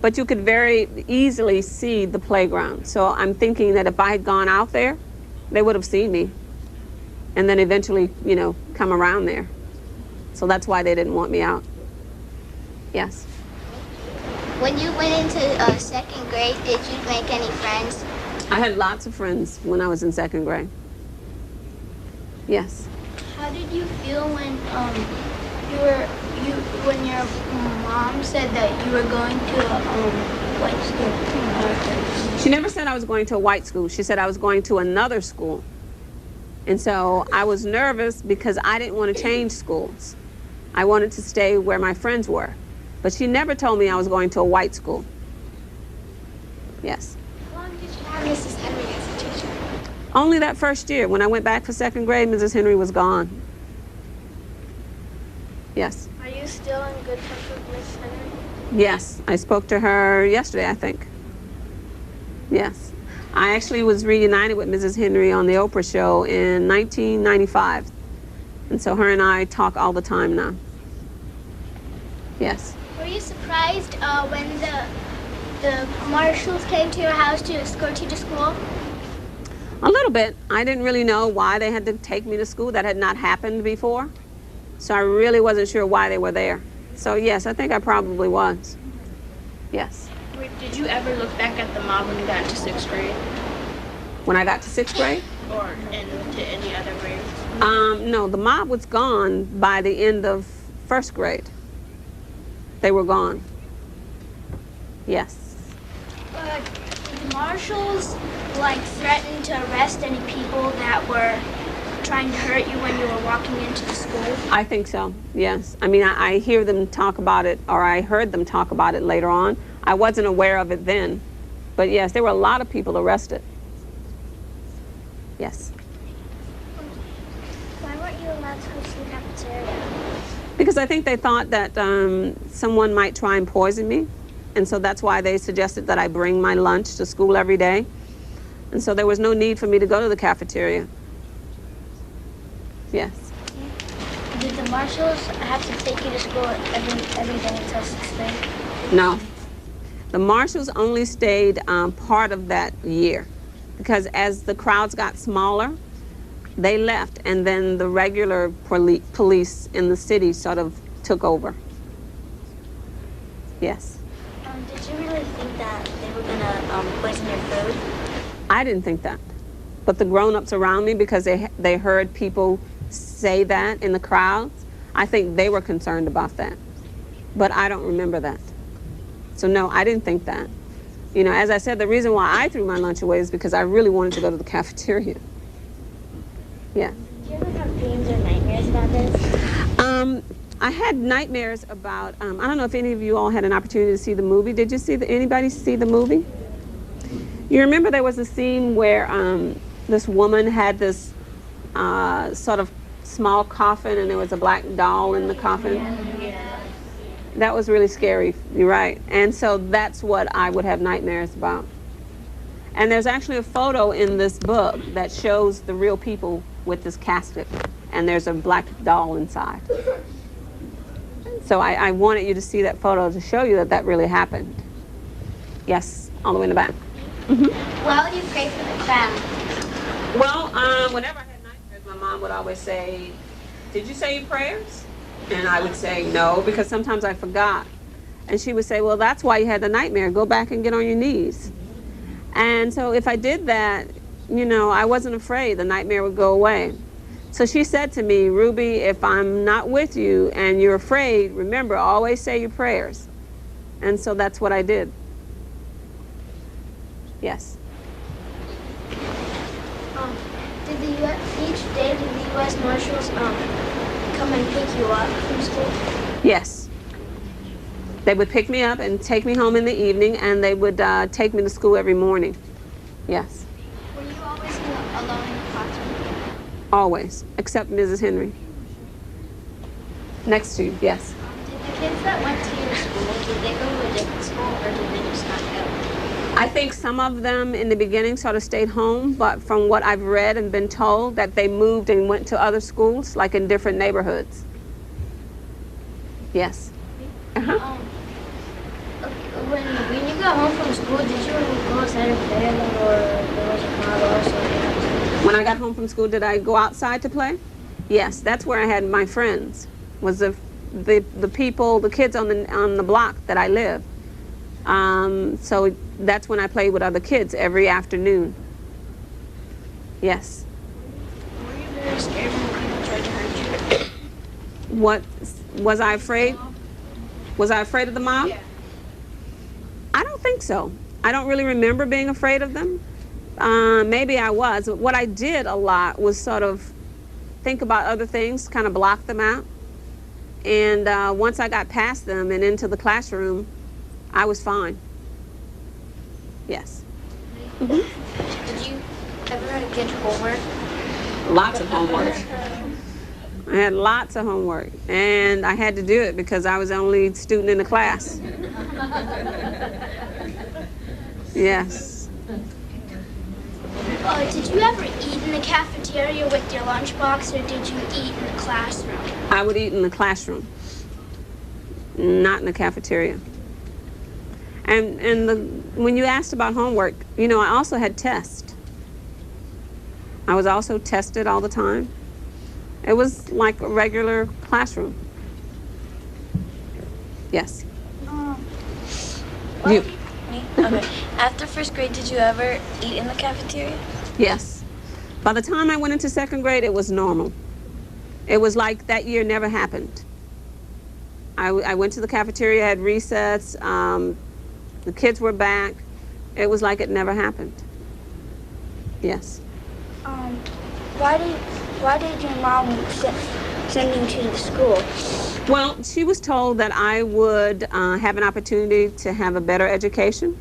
but you could very easily see the playground. So I'm thinking that if I had gone out there, they would have seen me and then eventually, you know, come around there. So that's why they didn't want me out. Yes. When you went into 2nd grade, did you make any friends? I had lots of friends when I was in 2nd grade. Yes. How did you feel when when your mom said that you were going to a white school? She never said I was going to a white school. She said I was going to another school. And so I was nervous because I didn't want to change schools. I wanted to stay where my friends were. But she never told me I was going to a white school. Yes. How long did you have Mrs. Henry as a teacher? Only that first year. When I went back for 2nd grade, Mrs. Henry was gone. Yes. Are you still in good touch with Miss Henry? Yes. I spoke to her yesterday, I think. Yes. I actually was reunited with Mrs. Henry on the Oprah show in 1995. And so her and I talk all the time now. Yes. Were you surprised when the marshals came to your house to escort you to school? A little bit. I didn't really know why they had to take me to school. That had not happened before. So I really wasn't sure why they were there. So yes, I think I probably was. Yes. Did you ever look back at the mob when you got to 6th grade? When I got to 6th grade? Or into any other grades? No, the mob was gone by the end of 1st grade. They were gone. Yes. the marshals like threaten to arrest any people that were trying to hurt you when you were walking into the school? I think so, yes. I mean, I hear them talk about it, or I heard them talk about it later on. I wasn't aware of it then. But yes, there were a lot of people arrested. Yes. Why weren't you allowed to go to the cafeteria? Because I think they thought that someone might try and poison me. And so that's why they suggested that I bring my lunch to school every day. And so there was no need for me to go to the cafeteria. Yes. Did the marshals have to take you to school every day until 6th grade? No. The marshals only stayed part of that year because as the crowds got smaller, they left, and then the regular police in the city sort of took over. Yes. Did you really think that they were gonna poison your food? I didn't think that. But the grown-ups around me, because they heard people say that in the crowds, I think they were concerned about that. But I don't remember that. So no, I didn't think that. You know, as I said, the reason why I threw my lunch away is because I really wanted to go to the cafeteria. Yeah. Did you ever have dreams or nightmares about this? I had nightmares about, I don't know if any of you all had an opportunity to see the movie. Did you see anybody see the movie? You remember there was a scene where this woman had this sort of small coffin and there was a black doll in the coffin? That was really scary, you're right. And so that's what I would have nightmares about. And there's actually a photo in this book that shows the real people with this casket, and there's a black doll inside. So I wanted you to see that photo to show you that that really happened. Yes, all the way in the back. Why would you pray for the crowd? Well, whenever I had nightmares, my mom would always say, "Did you say your prayers?" And I would say no, because sometimes I forgot. And she would say, "Well, that's why you had the nightmare. Go back and get on your knees." And so if I did that, you know, I wasn't afraid. The nightmare would go away. So she said to me, "Ruby, if I'm not with you and you're afraid, remember, always say your prayers." And so that's what I did. Yes. Each day did the U.S. Marshals come and pick you up from school? Yes. They would pick me up and take me home in the evening, and they would take me to school every morning. Yes. Were you always alone in the classroom? Always, except Mrs. Henry. Next to you, yes. Did the kids that went to your school, did they go to a different school, or did they just not go? I think some of them in the beginning sort of stayed home, but from what I've read and been told, that they moved and went to other schools, like in different neighborhoods. Yes. When you got home from school, did you go outside and play, or there was a car or something else? When I got home from school, did I go outside to play? Yes, that's where I had my friends. Was the people, the kids on the block that I lived. So that's when I played with other kids every afternoon. Yes. Were you very scared when people tried to hurt you? What was I afraid? Was I afraid of the mob? Yeah. I don't think so. I don't really remember being afraid of them. Maybe I was. What I did a lot was sort of think about other things, kind of block them out. And once I got past them and into the classroom, I was fine. Yes. Did you ever get homework? Lots of homework. I had lots of homework, and I had to do it because I was the only student in the class. Yes. Did you ever eat in the cafeteria with your lunchbox, or did you eat in the classroom? I would eat in the classroom, not in the cafeteria. And when you asked about homework, you know, I also had tests. I was also tested all the time. It was like a regular classroom. Yes. You. Okay. After first grade, did you ever eat in the cafeteria? Yes. By the time I went into second grade, it was normal. It was like that year never happened. I went to the cafeteria, had recess, the kids were back, It was like it never happened. Yes. Why did your mom send you to the school? Well, she was told that I would have an opportunity to have a better education,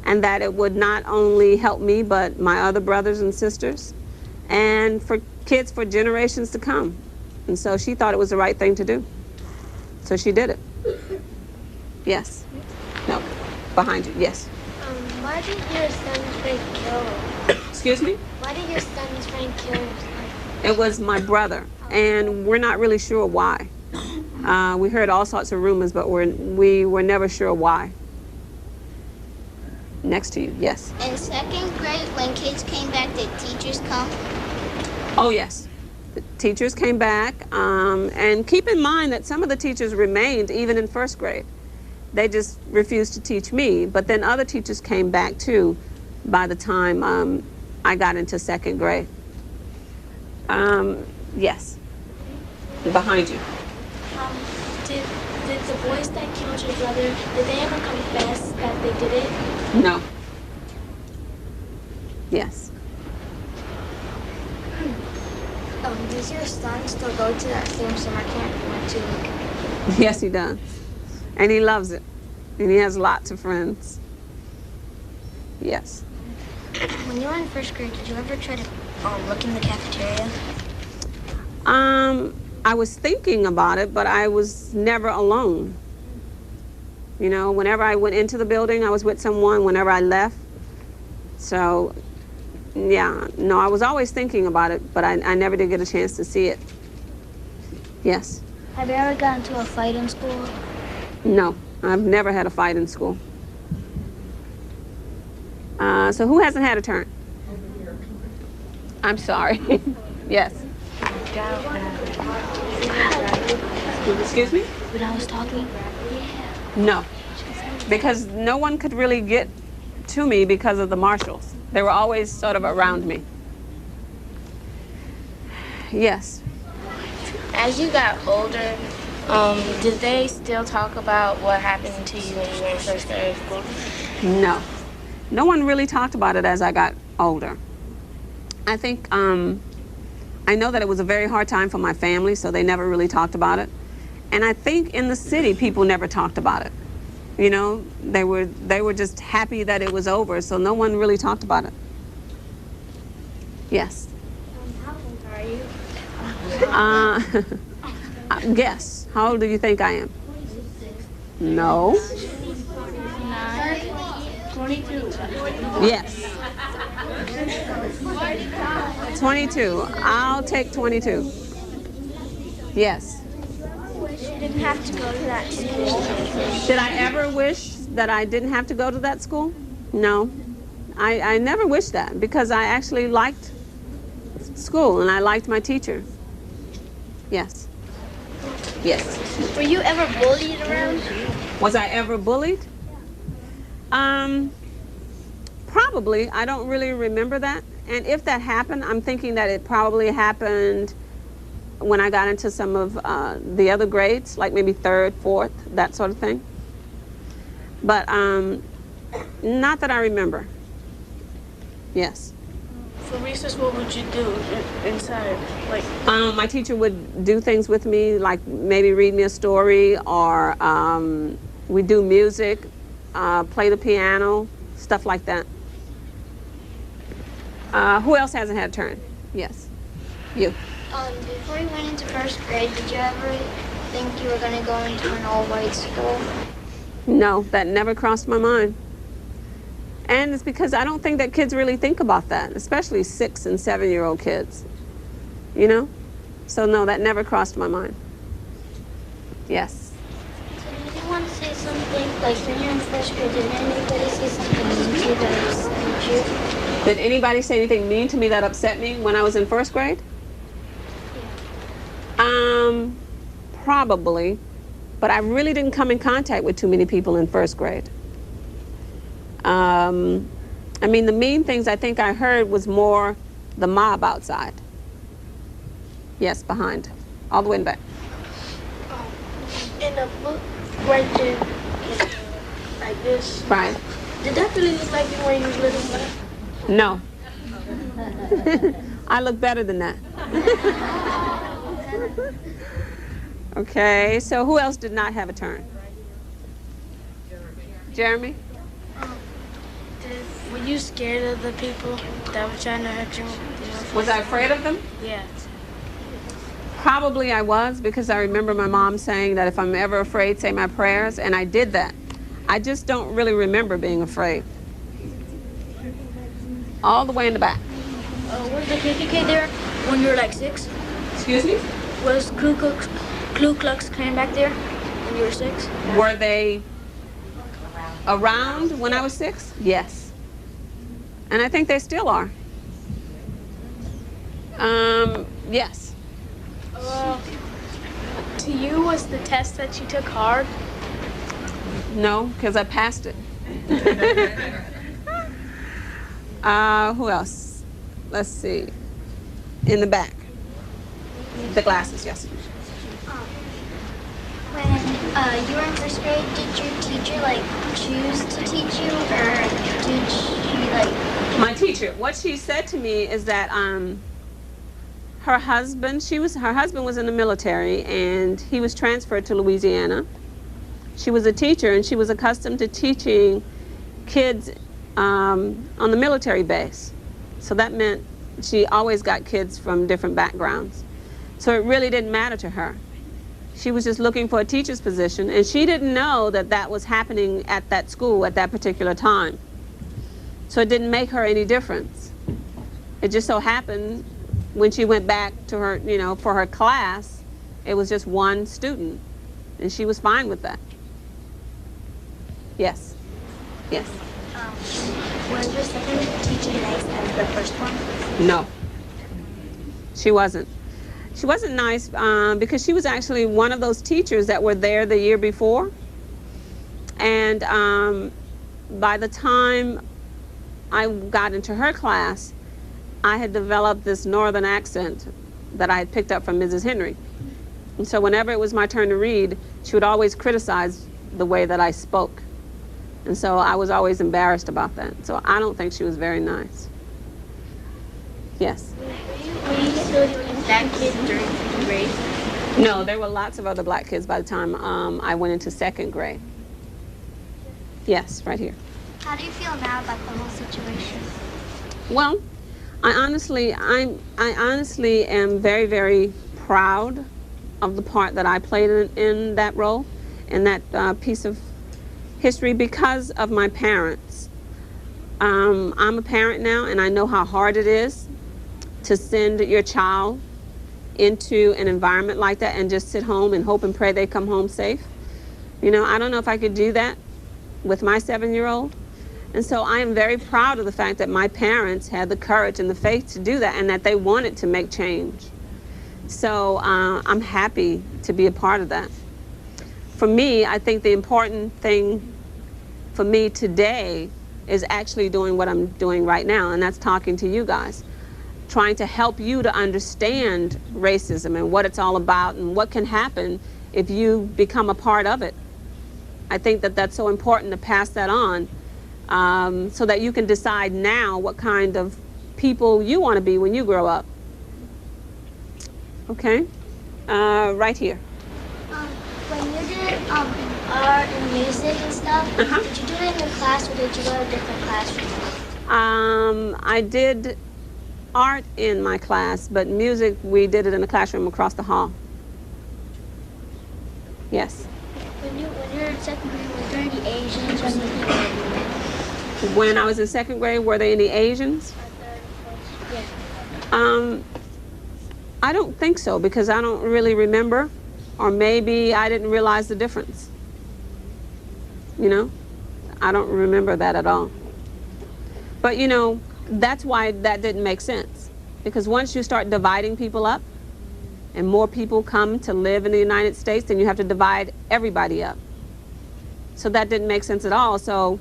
and that it would not only help me, but my other brothers and sisters, and for kids for generations to come. And so she thought it was the right thing to do. So she did it. Yes. No. Behind you. Yes. Why did your son's friend kill? Excuse me? Why did your son's friend kill? It was my brother, and we're not really sure why. We heard all sorts of rumors, but we were never sure why. Next to you, yes. In second grade, when kids came back, did teachers come? Oh, yes. The teachers came back, and keep in mind that some of the teachers remained even in first grade. They just refused to teach me, but then other teachers came back too by the time I got into second grade. Yes. Behind you. Did the boys that killed your brother, did they ever confess that they did it? No. Yes. Does your son still go to that same summer camp you went to? Yes, he does. And he loves it. And he has lots of friends. Yes. When you were in first grade, did you ever try to look in the cafeteria? I was thinking about it, but I was never alone. You know, whenever I went into the building, I was with someone. Whenever I left. So, yeah, no, I was always thinking about it, but I never did get a chance to see it. Yes. Have you ever gotten into a fight in school? No, I've never had a fight in school. So who hasn't had a turn? I'm sorry. Yes. Excuse me? When I was talking? No, because no one could really get to me because of the marshals. They were always sort of around me. Yes. As you got older, did they still talk about what happened to you when you were in first grade school? No. No one really talked about it as I got older. I think, I know that it was a very hard time for my family, so they never really talked about it. And I think in the city, people never talked about it. You know, they were just happy that it was over, so no one really talked about it. Yes. How old are you? Guess. How old do you think I am? No. 22. Yes. 22. I'll take 22. Yes. You didn't have to go to that school. Did I ever wish that I didn't have to go to that school? No. I never wished that because I actually liked school and I liked my teacher. Yes. Yes. Were you ever bullied around? Was I ever bullied? Probably. I don't really remember that. And if that happened, I'm thinking that it probably happened when I got into some of the other grades, like maybe third, fourth, that sort of thing. But not that I remember. Yes. For recess, what would you do inside? Like, my teacher would do things with me, like maybe read me a story, or we do music, play the piano, stuff like that. Who else hasn't had a turn? Yes. You. Before you went into first grade, did you ever think you were going to go into an all-white school? No, that never crossed my mind. And it's because I don't think that kids really think about that, especially 6- and 7-year-old kids. You know? So no, that never crossed my mind. Yes. Did anyone say something, like when you're in first grade, did anybody say something mean to you that upset you? Did anybody say anything mean to me that upset me when I was in first grade? Probably, but I really didn't come in contact with too many people in first grade. I mean, the mean things I think I heard was more the mob outside. Yes, behind, all the way in the back. In a book right there, like this. Right. Did that really look like you when you was little? No. I look better than that. Okay, so who else did not have a turn? Jeremy? Were you scared of the people that were trying to hurt you? Was I afraid of them? Yeah. Probably I was, because I remember my mom saying that if I'm ever afraid, say my prayers, and I did that. I just don't really remember being afraid. All the way in the back. Was the KKK there when you were like 6? Excuse me? Was Ku Klux Klan back there when you were 6? Were they around when I was 6? Yes. And I think they still are. Yes. To you, was the test that you took hard? No, because I passed it. Who else? Let's see. In the back. The glasses, yes. When you were in first grade, did your teacher like choose to teach you, or did she like? My teacher, what she said to me is that her husband was in the military, and he was transferred to Louisiana. She was a teacher, and she was accustomed to teaching kids on the military base. So that meant she always got kids from different backgrounds. So it really didn't matter to her. She was just looking for a teacher's position, and she didn't know that that was happening at that school at that particular time. So it didn't make her any difference. It just so happened when she went back to her, for her class, it was just one student, and she was fine with that. Yes. Yes. Was your second teacher nice as the first one? No. She wasn't. She wasn't nice because she was actually one of those teachers that were there the year before. And by the time I got into her class, I had developed this northern accent that I had picked up from Mrs. Henry. And so whenever it was my turn to read, she would always criticize the way that I spoke. And so I was always embarrassed about that. So I don't think she was very nice. Yes? Were you still that kid during 5th grade? No, there were lots of other black kids by the time I went into 2nd grade. Yes, right here. How do you feel now about the whole situation? Well, I honestly am very, very proud of the part that I played in that role, in that piece of history, because of my parents. I'm a parent now, and I know how hard it is to send your child into an environment like that and just sit home and hope and pray they come home safe. I don't know if I could do that with my 7-year-old. And so I am very proud of the fact that my parents had the courage and the faith to do that, and that they wanted to make change. So I'm happy to be a part of that. For me, I think the important thing for me today is actually doing what I'm doing right now, and that's talking to you guys, trying to help you to understand racism and what it's all about and what can happen if you become a part of it. I think that that's so important to pass that on, so that you can decide now what kind of people you want to be when you grow up. Okay? Right here. When you did art and music and stuff, did you do it in the class, or did you go to a different classroom? I did art in my class, but music, we did it in the classroom across the hall. Yes. When you were in 2nd grade, were there any Asians or anything? When I was in 2nd grade, were there any Asians? Yeah. I don't think so, because I don't really remember, or maybe I didn't realize the difference. I don't remember that at all. But that's why that didn't make sense, because once you start dividing people up and more people come to live in the United States, then you have to divide everybody up. So that didn't make sense at all. So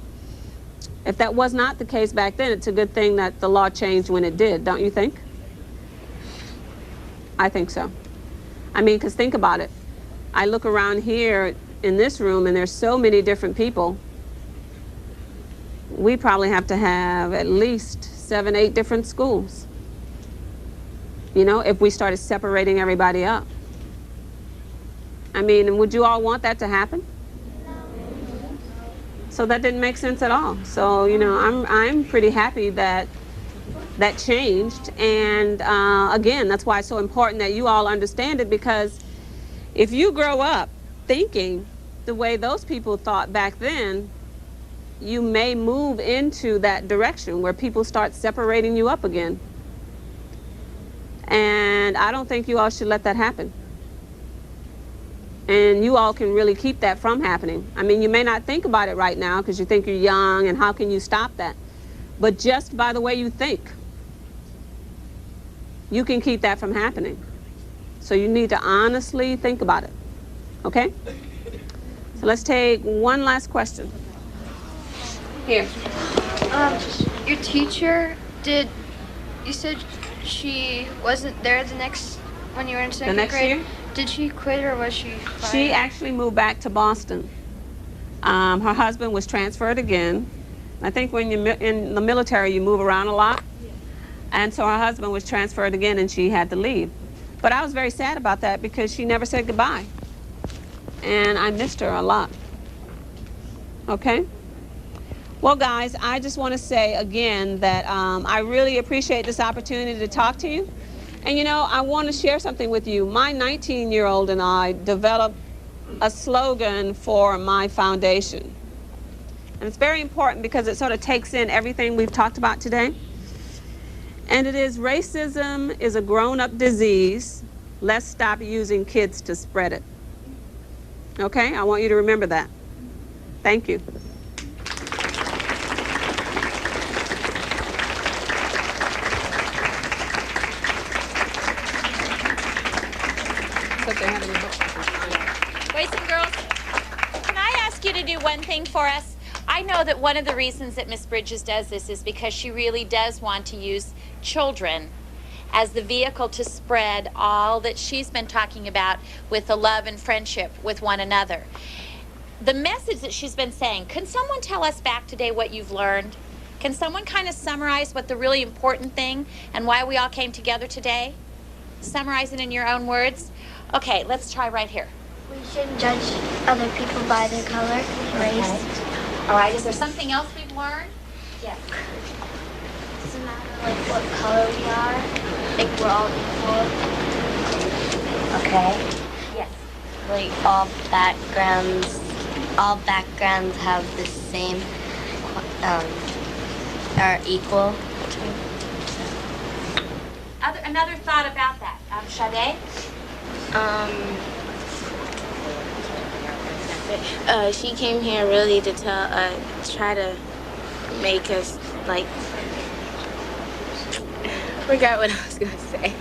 if that was not the case back then, it's a good thing that the law changed when it did, don't you think? I think so. I mean, because think about it. I look around here in this room, and there's so many different people. we probably have to have at least 7, 8 different schools. You know, if we started separating everybody up. I mean, would you all want that to happen? So that didn't make sense at all. So, you know, I'm pretty happy that that changed. And again, that's why it's so important that you all understand it, because if you grow up thinking the way those people thought back then, you may move into that direction where people start separating you up again. And I don't think you all should let that happen. And you all can really keep that from happening. I mean, you may not think about it right now because you think you're young and how can you stop that? But just by the way you think, you can keep that from happening. So you need to honestly think about it. Okay? So let's take one last question. Here. Your teacher, you said she wasn't there when you were in second grade? The next year? Did she quit or was she fired? She actually moved back to Boston. Her husband was transferred again. I think when you're in the military, you move around a lot. And so her husband was transferred again and she had to leave. But I was very sad about that because she never said goodbye. And I missed her a lot. Okay? Well, guys, I just want to say again that I really appreciate this opportunity to talk to you. And you know, I want to share something with you. My 19-year-old and I developed a slogan for my foundation. And it's very important because it sort of takes in everything we've talked about today. And it is, racism is a grown-up disease. Let's stop using kids to spread it. Okay? I want you to remember that. Thank you. Boys and girls, can I ask you to do one thing for us? I know that one of the reasons that Miss Bridges does this is because she really does want to use children as the vehicle to spread all that she's been talking about with the love and friendship with one another. The message that she's been saying, can someone tell us back today what you've learned? Can someone kind of summarize what the really important thing and why we all came together today? Summarize it in your own words. Okay, let's try right here. We shouldn't judge other people by their color, race. Okay. All right, is there something else we've learned? Yes. It doesn't matter like what color we are. Like we're all equal. Okay. Yes. Like all backgrounds have the same, are equal. Another thought about that, Sade? She came here really to try to make us, like, forgot what I was going to say.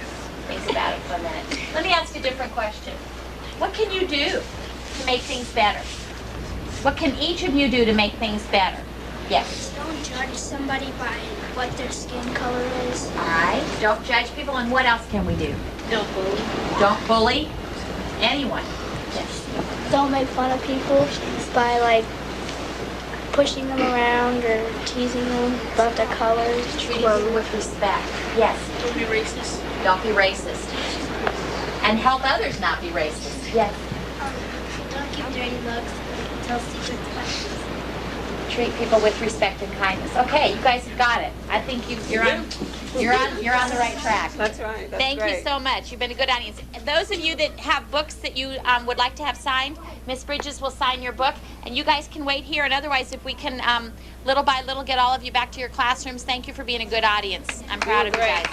Think about it for a minute. Let me ask you a different question. What can you do to make things better? What can each of you do to make things better? Yes. Don't judge somebody by what their skin color is. All right. Don't judge people. And what else can we do? Don't bully. Don't bully anyone. Yes. Don't make fun of people by like pushing them around or teasing them about their colors. Treating them with respect. Yes. Don't be racist. Don't be racist. And help others not be racist. Yes. Don't give dirty looks. Tell secret questions. Treat people with respect and kindness. Okay, you guys have got it. I think you're on the right track. That's right. That's Thank great. you so much. You've been a good audience. And those of you that have books that you would like to have signed, Miss Bridges will sign your book, and you guys can wait here. And otherwise, if we can, little by little, get all of you back to your classrooms. Thank you for being a good audience. I'm proud of you guys.